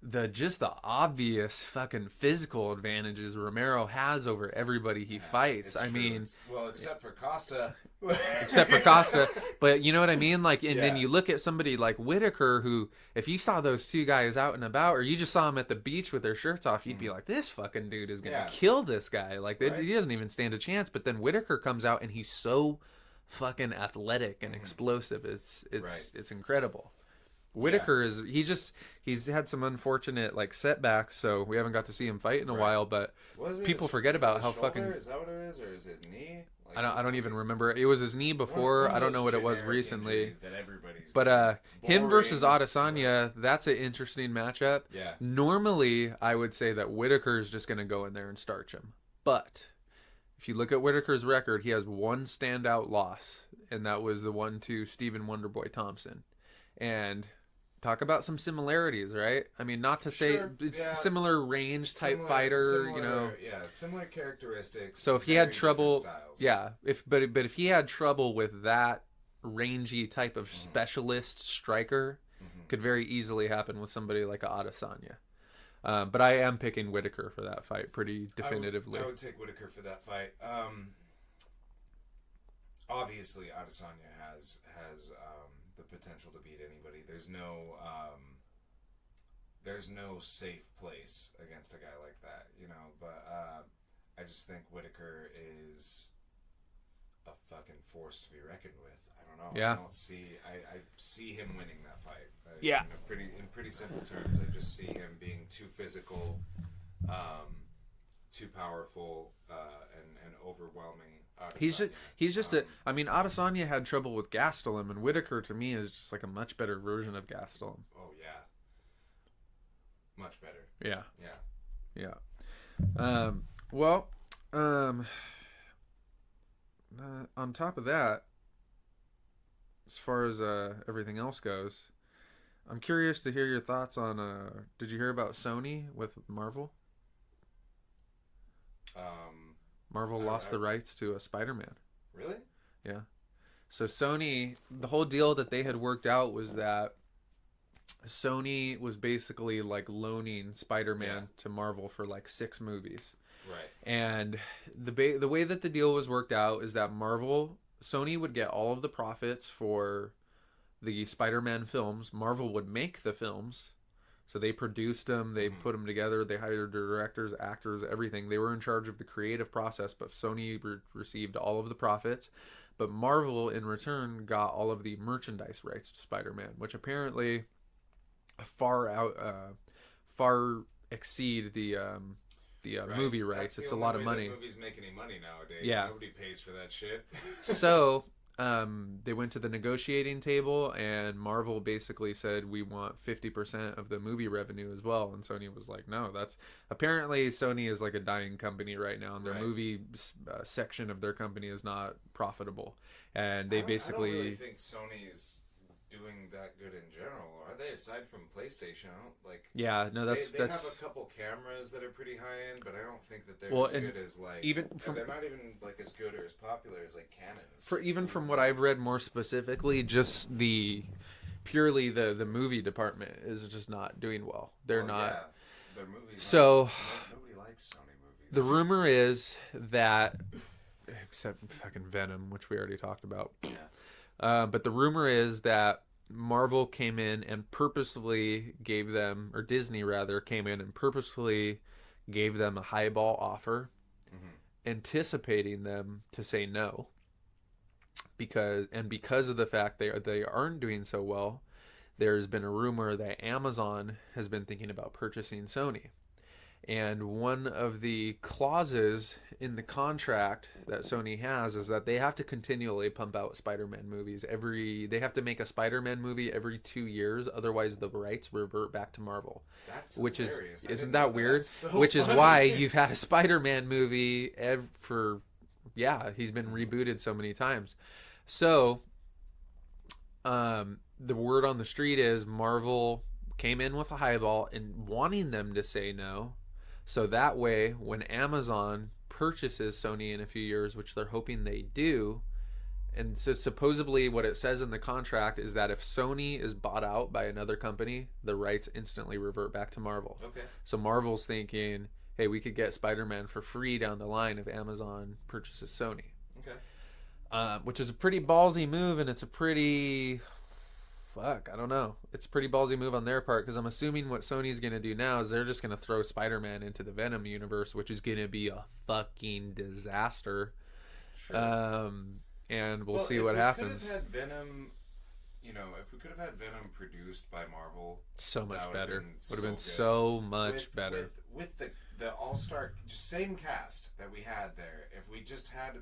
the obvious fucking physical advantages Romero has over everybody he fights. I mean, except for Costa. But you know what I mean? Like, and then you look at somebody like Whitaker, who, if you saw those two guys out and about, or you just saw them at the beach with their shirts off, you'd be like, this fucking dude is gonna kill this guy. Like, he doesn't even stand a chance. But then Whitaker comes out and he's so fucking athletic and explosive. It's incredible. Whitaker he's had some unfortunate setbacks, so we haven't got to see him fight in a while. But people forget about how fucking. Is that what it is, or is it knee? I don't even remember. It was his knee before. I don't know what it was recently. But him versus Adesanya, that's an interesting matchup. Yeah. Normally, I would say that Whitaker is just going to go in there and starch him. But If you look at Whitaker's record, he has one standout loss, and that was the one to Stephen Wonderboy Thompson. And talk about some similarities, right? I mean, not to say it's similar range type fighter, you know. Yeah, similar characteristics. So if he had trouble, but if he had trouble with that rangy type of specialist striker, could very easily happen with somebody like a Adesanya. But I am picking Whitaker for that fight pretty definitively. I would take Whitaker for that fight. Obviously, Adesanya has the potential to beat anybody. There's no safe place against a guy like that, you know. But I just think Whitaker is a fucking force to be reckoned with. I don't know. Yeah. I see him winning that fight. Yeah. In pretty simple terms, I just see him being too physical, too powerful, and overwhelming. Adesanya. He's just I mean, Adesanya had trouble with Gastelum, and Whitaker to me is just like a much better version of Gastelum. Oh yeah. Much better. Yeah. Yeah. On top of that, as far as everything else goes, I'm curious to hear your thoughts on. Did you hear about Sony with Marvel? Marvel lost the rights to a Spider-Man. Really? Yeah. So Sony, the whole deal that they had worked out was that Sony was basically like loaning Spider-Man to Marvel for like 6 movies. Right. And the way that the deal was worked out is that Sony would get all of the profits for the Spider-Man films. Marvel would make the films. So they produced them, they put them together, they hired directors, actors, everything. They were in charge of the creative process, but Sony received all of the profits. But Marvel, in return, got all of the merchandise rights to Spider-Man, which apparently far exceed the movie rights. It's a lot of money. Movies make any money nowadays. Yeah. Nobody pays for that shit. So they went to the negotiating table, and Marvel basically said, we want 50% of the movie revenue as well. And Sony was like, no, that's apparently Sony is like a dying company right now, and their movie section of their company is not profitable. And they basically. I don't really think Sony's doing that good in general, are they? Aside from PlayStation, I don't like. Yeah, no, that's they have a couple cameras that are pretty high end, but I don't think that they're as good as like. They're not even like as good or as popular as like Canons. From what I've read more specifically, just purely the movie department is just not doing well. They're not. Yeah. Their movies. So nobody likes Sony movies. The rumor is that, except fucking Venom, which we already talked about. Yeah. But the rumor is that Marvel came in and purposefully gave them, or Disney rather, came in and purposefully gave them a highball offer, anticipating them to say no. Because of the fact they aren't doing so well, there's been a rumor that Amazon has been thinking about purchasing Sony. And one of the clauses in the contract that Sony has is that they have to continually pump out Spider-Man movies. They have to make a Spider-Man movie every 2 years, otherwise the rights revert back to Marvel. That's hilarious. Isn't that that weird? So which is funny. why you've had a Spider-Man movie he's been rebooted so many times. So, the word on the street is Marvel came in with a highball and wanting them to say no. So that way, when Amazon purchases Sony in a few years, which they're hoping they do, and so supposedly what it says in the contract is that if Sony is bought out by another company, the rights instantly revert back to Marvel. Okay. So Marvel's thinking, hey, we could get Spider-Man for free down the line if Amazon purchases Sony. Okay. Which is a pretty ballsy move, and it's a pretty... I don't know. It's a pretty ballsy move on their part, because I'm assuming what Sony's going to do now is they're just going to throw Spider-Man into the Venom universe, which is going to be a fucking disaster. Sure. And we'll see what happens. If we could have had Venom, if we could have had Venom produced by Marvel, so much better. Would have been good. So much better. With the all-star, just same cast that we had there, if we just had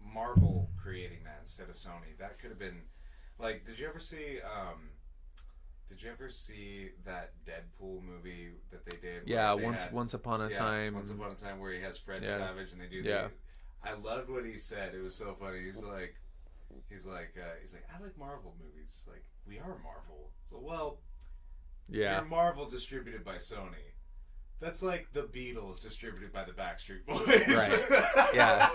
Marvel creating that instead of Sony, that could have been... Like, did you ever see that Deadpool movie that they did? Yeah, Once Upon a Time. Once Upon a Time, where he has Fred Yeah. Savage, and they do. Yeah. I loved what he said. It was so funny. He's like, I like Marvel movies. Like, we are Marvel. So, well, Yeah. you're Marvel distributed by Sony. That's like the Beatles distributed by the Backstreet Boys. Right. Yeah.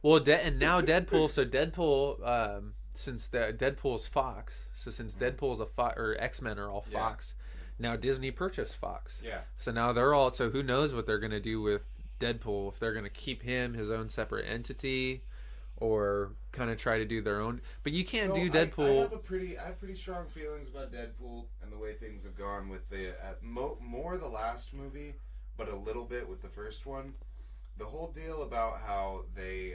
And now Deadpool. So Deadpool, since Deadpool's Fox. So since Deadpool's or X-Men are all Fox, now Disney purchased Fox. Yeah. So now they're all. So who knows what they're gonna do with Deadpool? If they're gonna keep him his own separate entity, or kind of try to do their own. But you can't do Deadpool. I have pretty strong feelings about Deadpool and the way things have gone with the more the last movie, but a little bit with the first one. The whole deal about how they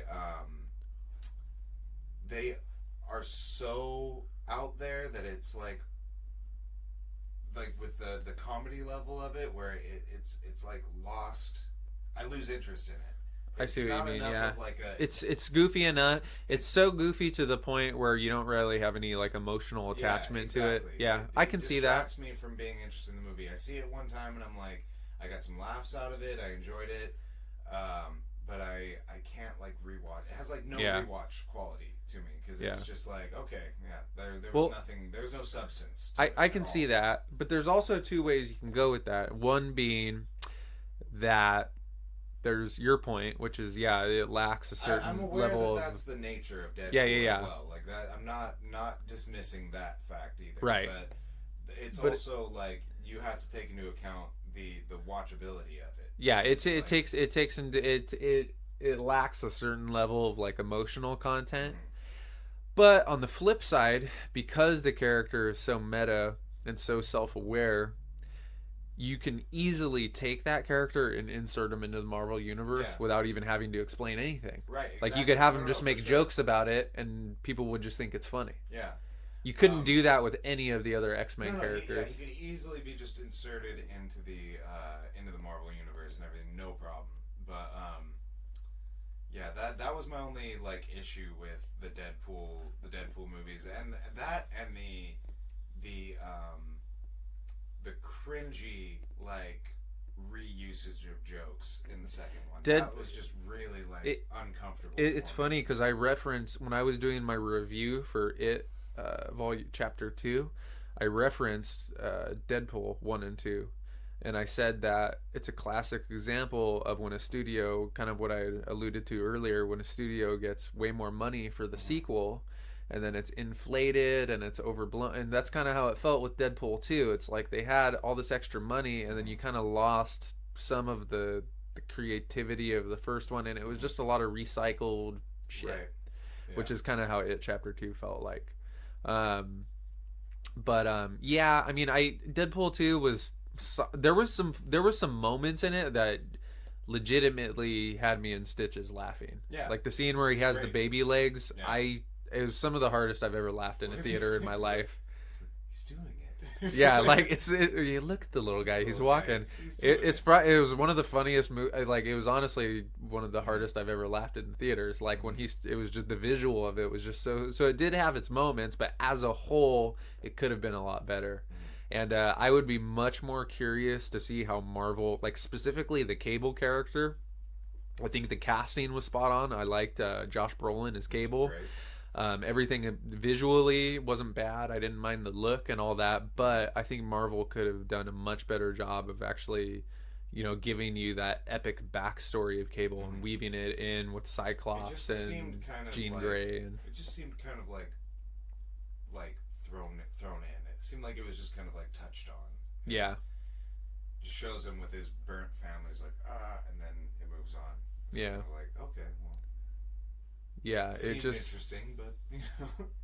are so out there that it's like with the comedy level of it, where it's like lost. I lose interest in it. I see what you mean. Yeah, like it's goofy enough. It's so goofy to the point where you don't really have any like emotional attachment to it. Yeah, I can see that. It distracts me from being interested in the movie. I see it one time and I'm like, I got some laughs out of it. I enjoyed it, but I can't like rewatch. It has like no rewatch quality to me because it's just like, okay, there was nothing. There's no substance. I can see that, but there's also two ways you can go with that. One being that. There's your point, which is it lacks a certain I'm aware level that's the nature of Deadpool as well. Like that, I'm not dismissing that fact either. Right. But it's also like you have to take into account the watchability of it. Yeah, it lacks a certain level of like emotional content. Mm-hmm. But on the flip side, because the character is so meta and so self-aware, you can easily take that character and insert him into the Marvel universe without even having to explain anything. Right. Exactly. Like you could have him just make jokes about it, and people would just think it's funny. Yeah. You couldn't do that with any of the other X-Men characters. He could easily be just inserted into the Marvel universe and everything, no problem. But that was my only like issue with the Deadpool movies, and that and the cringy like reusage of jokes in the second one. That was just really like uncomfortable. It's funny because I referenced when I was doing my review for it, volume chapter 2, I referenced Deadpool 1 and 2, and I said that it's a classic example of when a studio, kind of what I alluded to earlier, when a studio gets way more money for the sequel. And then it's inflated and it's overblown. And that's kind of how it felt with Deadpool 2. It's like they had all this extra money and then you kind of lost some of the creativity of the first one. And it was just a lot of recycled shit. Right. Yeah. Which is kind of how Chapter 2 felt like. I mean, Deadpool 2 was... There was some moments in it that legitimately had me in stitches laughing. Yeah. Like the scene where he has the baby legs. Yeah. It was some of the hardest I've ever laughed in a theater in my life. He's doing it. Yeah, like you look at the little guy. He's walking. It was one of the funniest. Like it was honestly one of the hardest I've ever laughed in theaters. Like when it was just the visual of it was just so. So it did have its moments, but as a whole, it could have been a lot better. And I would be much more curious to see how Marvel, like specifically the Cable character. I think the casting was spot on. I liked Josh Brolin as Cable. Everything visually wasn't bad. I didn't mind the look and all that, but I think Marvel could have done a much better job of actually, giving you that epic backstory of Cable and weaving it in with Cyclops and Jean Grey. And it just seemed kind of like thrown in. It seemed like it was just kind of like touched on. Yeah. Just shows him with his burnt family, like and then it moves on. It's yeah. Kind of like okay, well. Yeah, it just interesting, but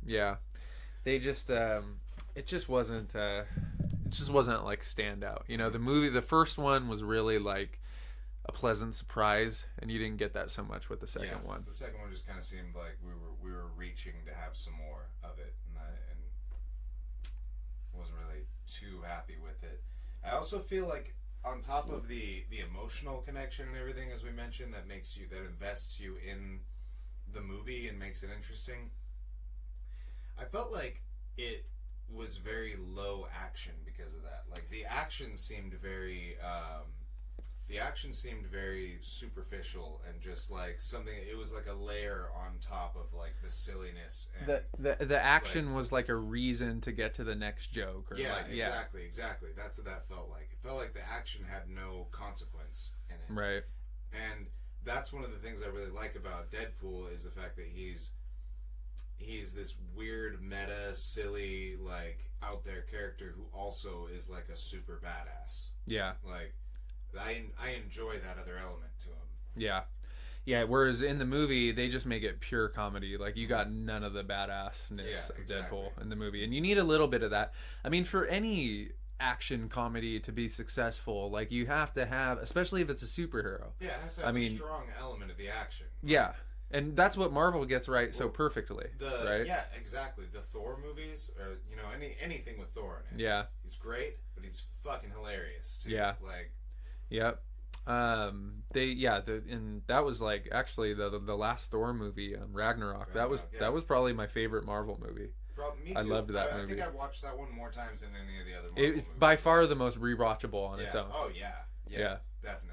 Yeah, they just it just wasn't like standout. The first one was really like a pleasant surprise, and you didn't get that so much with the second one. The second one just kind of seemed like we were reaching to have some more of it, and wasn't really too happy with it. I also feel like on top of the emotional connection and everything, as we mentioned, that invests you in the movie and makes it interesting, I felt like it was very low action because of that. Like the action seemed very the action seemed very superficial and just like something. It was like a layer on top of like the silliness. And The action was like a reason to get to the next joke. Or yeah, like, exactly. That's what that felt like. It felt like the action had no consequence in it. Right. And that's one of the things I really like about Deadpool is the fact that he's this weird, meta, silly, like out there character who also is like a super badass. Yeah. Like I enjoy that other element to him. Yeah. Yeah, whereas in the movie, they just make it pure comedy. Like, you got none of the badassness of Deadpool in the movie. And you need a little bit of that. I mean, for any action comedy to be successful, like, you have to have, especially if it's a superhero. Yeah, it has to have a strong element of the action. Yeah. And that's what Marvel gets right so perfectly, right? Yeah, exactly. The Thor movies, or, you know, anything with Thor in it. Yeah. He's great, but he's fucking hilarious, too. Yeah. Like... Yep. And that was like actually the last Thor movie, Ragnarok. That was probably my favorite Marvel movie. Me too. I loved that movie. I think I've watched that one more times than any of the other Marvel movies. By far the most rewatchable on its own. Oh yeah, definitely.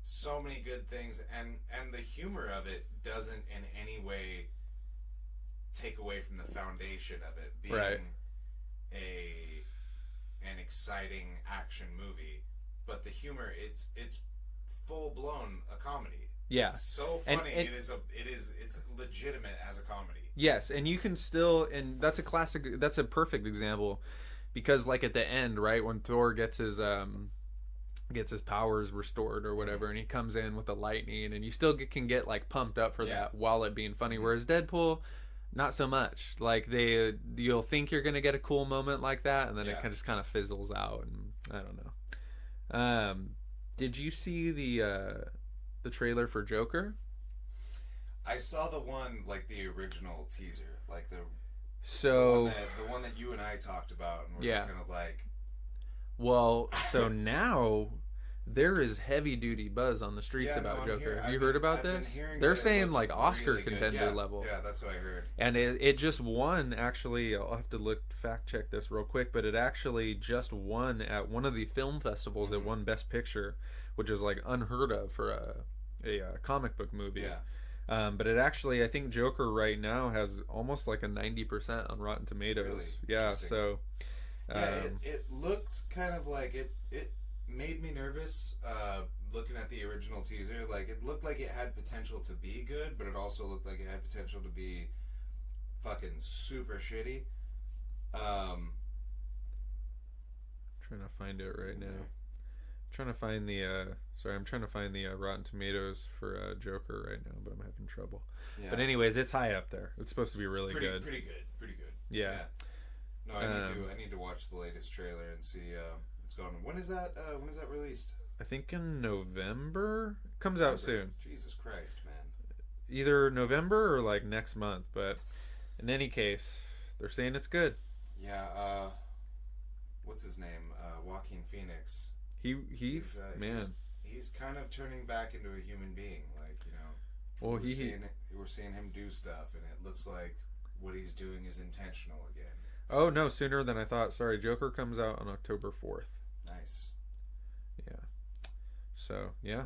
So many good things, and the humor of it doesn't in any way take away from the foundation of it being an exciting action movie. But the humor, it's full blown a comedy. Yeah, it's so funny. It's legitimate as a comedy. Yes, and you can still, and that's a perfect example, because like at the end, right, when Thor gets his powers restored or whatever, and he comes in with the lightning, and you still can get like pumped up for that while it being funny. Whereas Deadpool, not so much. Like you'll think you're gonna get a cool moment like that, and then it just kind of fizzles out, and I don't know. Did you see the trailer for Joker? I saw the one, like the original teaser, like the one that you and I talked about, and we're just kind of like, well, so now there is heavy duty buzz on the streets about Joker. Have you heard about this? They're saying like Oscar really contender level. Yeah, that's what I heard. And it just won, actually. I'll have to fact check this real quick, but it actually just won at one of the film festivals. It won Best Picture, which is like unheard of for a comic book movie. Yeah. But it actually, I think Joker right now has almost like a 90% on Rotten Tomatoes. Really? Yeah, so it looked kind of like it made me nervous looking at the original teaser. Like, it looked like it had potential to be good, but it also looked like it had potential to be fucking super shitty. Trying to find it right now. I'm trying to find the Rotten Tomatoes for Joker right now, but I'm having trouble. Yeah. But anyways, it's high up there. It's supposed to be really good. Pretty good. Yeah. No, I need to watch the latest trailer and see what's going on. When is that released? I think in November. It comes out soon. Jesus Christ, man. Either November or like next month, but in any case, they're saying it's good. Yeah, what's his name? Joaquin Phoenix. He's man. He's kind of turning back into a human being, like, you know. Well, we're seeing him do stuff, and it looks like what he's doing is intentional again. Oh no, sooner than I thought. Sorry, Joker comes out on October 4th. Nice. Yeah. So yeah,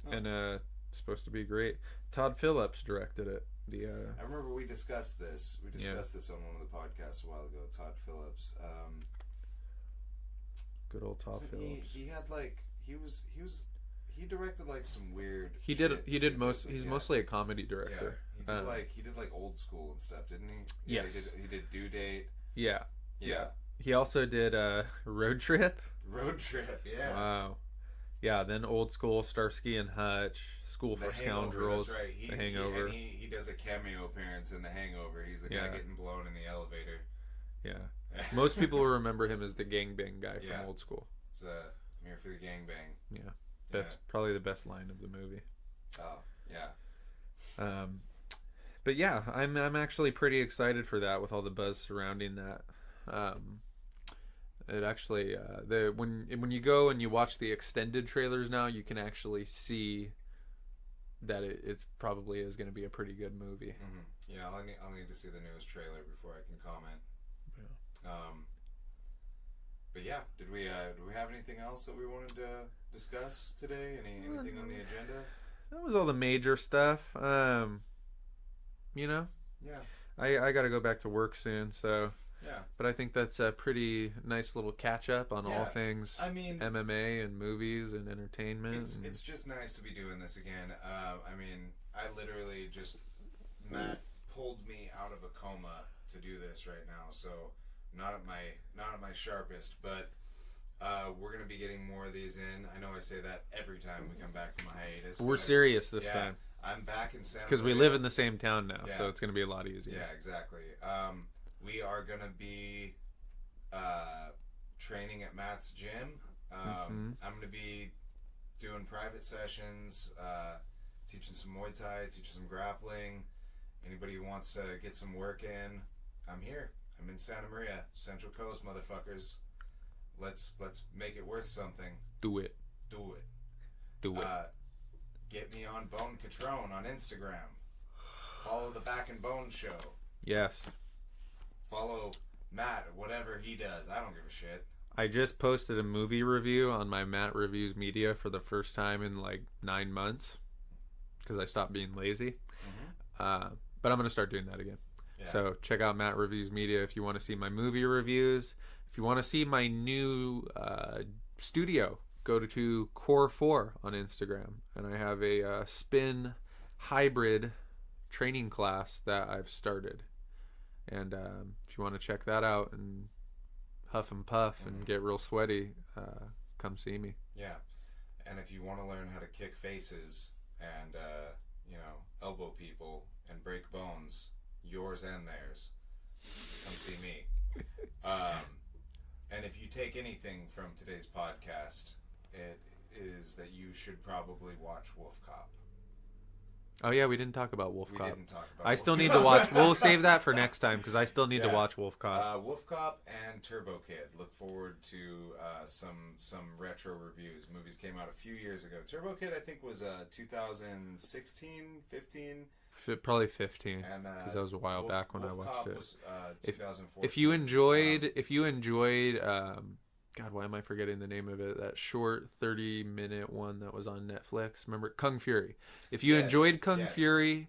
and it's supposed to be great. Todd Phillips directed it. I remember we discussed this. We discussed this on one of the podcasts a while ago. Todd Phillips. Good old Todd Phillips. He had like he directed like some weird. He's mostly a comedy director. Yeah, he did like Old School and stuff, didn't he? Yes. Yeah, he did Due Date. Yeah. He also did Road Trip. Road Trip, yeah. Wow. Yeah, then Old School, Starsky and Hutch, School for Scoundrels, that's right. The Hangover. He does a cameo appearance in The Hangover. He's the guy getting blown in the elevator. Yeah. Most people remember him as the gangbang guy from Old School. It's I'm here for the gangbang. Yeah. Probably the best line of the movie. Oh, yeah. But yeah, I'm actually pretty excited for that with all the buzz surrounding that. It actually when you go and you watch the extended trailers now, you can actually see that it's probably is going to be a pretty good movie. Mm-hmm. Yeah, I'll need to see the newest trailer before I can comment. Yeah. But yeah, do we have anything else that we wanted to discuss today? Anything on the agenda? That was all the major stuff. You know, Yeah. I got to go back to work soon, so. Yeah. But I think that's a pretty nice little catch up on all things MMA and movies and entertainment. It's just nice to be doing this again. I mean, I literally just Matt pulled me out of a coma to do this right now, so not at my sharpest, but we're gonna be getting more of these in. I know I say that every time we come back from a hiatus. We're serious this time. I'm back in Santa Maria. Because we live in the same town now, so it's gonna be a lot easier. Yeah, exactly. We are gonna be training at Matt's gym. I'm gonna be doing private sessions, teaching some Muay Thai, teaching some grappling. Anybody who wants to get some work in, I'm here. I'm in Santa Maria, Central Coast, motherfuckers. Let's make it worth something. Do it. Get me on Bone Catrone on Instagram. Follow the Back and Bone Show. Yes. Follow Matt, whatever he does. I don't give a shit. I just posted a movie review on my Matt Reviews Media for the first time in like 9 months because I stopped being lazy. But I'm going to start doing that again. Yeah. So check out Matt Reviews Media if you want to see my movie reviews. If you want to see my new studio, go to Core 4 on Instagram. And I have a spin hybrid training class that I've started. And if you want to check that out and huff and puff and get real sweaty, come see me. Yeah. And if you want to learn how to kick faces and, elbow people and break bones, yours and theirs, come see me. And if you take anything from today's podcast, it is that you should probably watch Wolf Cop. Oh yeah, we didn't talk about Wolf Cop. We didn't talk about I still need to watch. We'll save that for next time because I still need to watch Wolf Cop. Wolf Cop and Turbo Kid. Look forward to some retro reviews. Movies came out a few years ago. Turbo Kid, I think, was 2016, 15. Probably 15, because that was a while back when I watched Cop it. Was, 2014. If you enjoyed, God, why am I forgetting the name of it? That short 30-minute one that was on Netflix. Remember Kung Fury? If you enjoyed Kung Fury,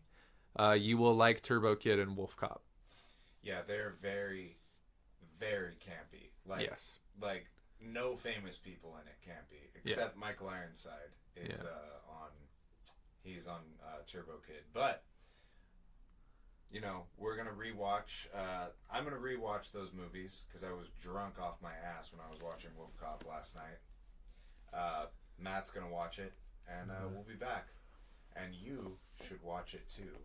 you will like Turbo Kid and Wolf Cop. Yeah, they're very, very campy. Like no famous people in it campy, except Michael Ironside is he's on Turbo Kid, but. We're going to rewatch, I'm going to rewatch those movies because I was drunk off my ass when I was watching Wolf Cop last night. Matt's going to watch it, and we'll be back. And you should watch it too.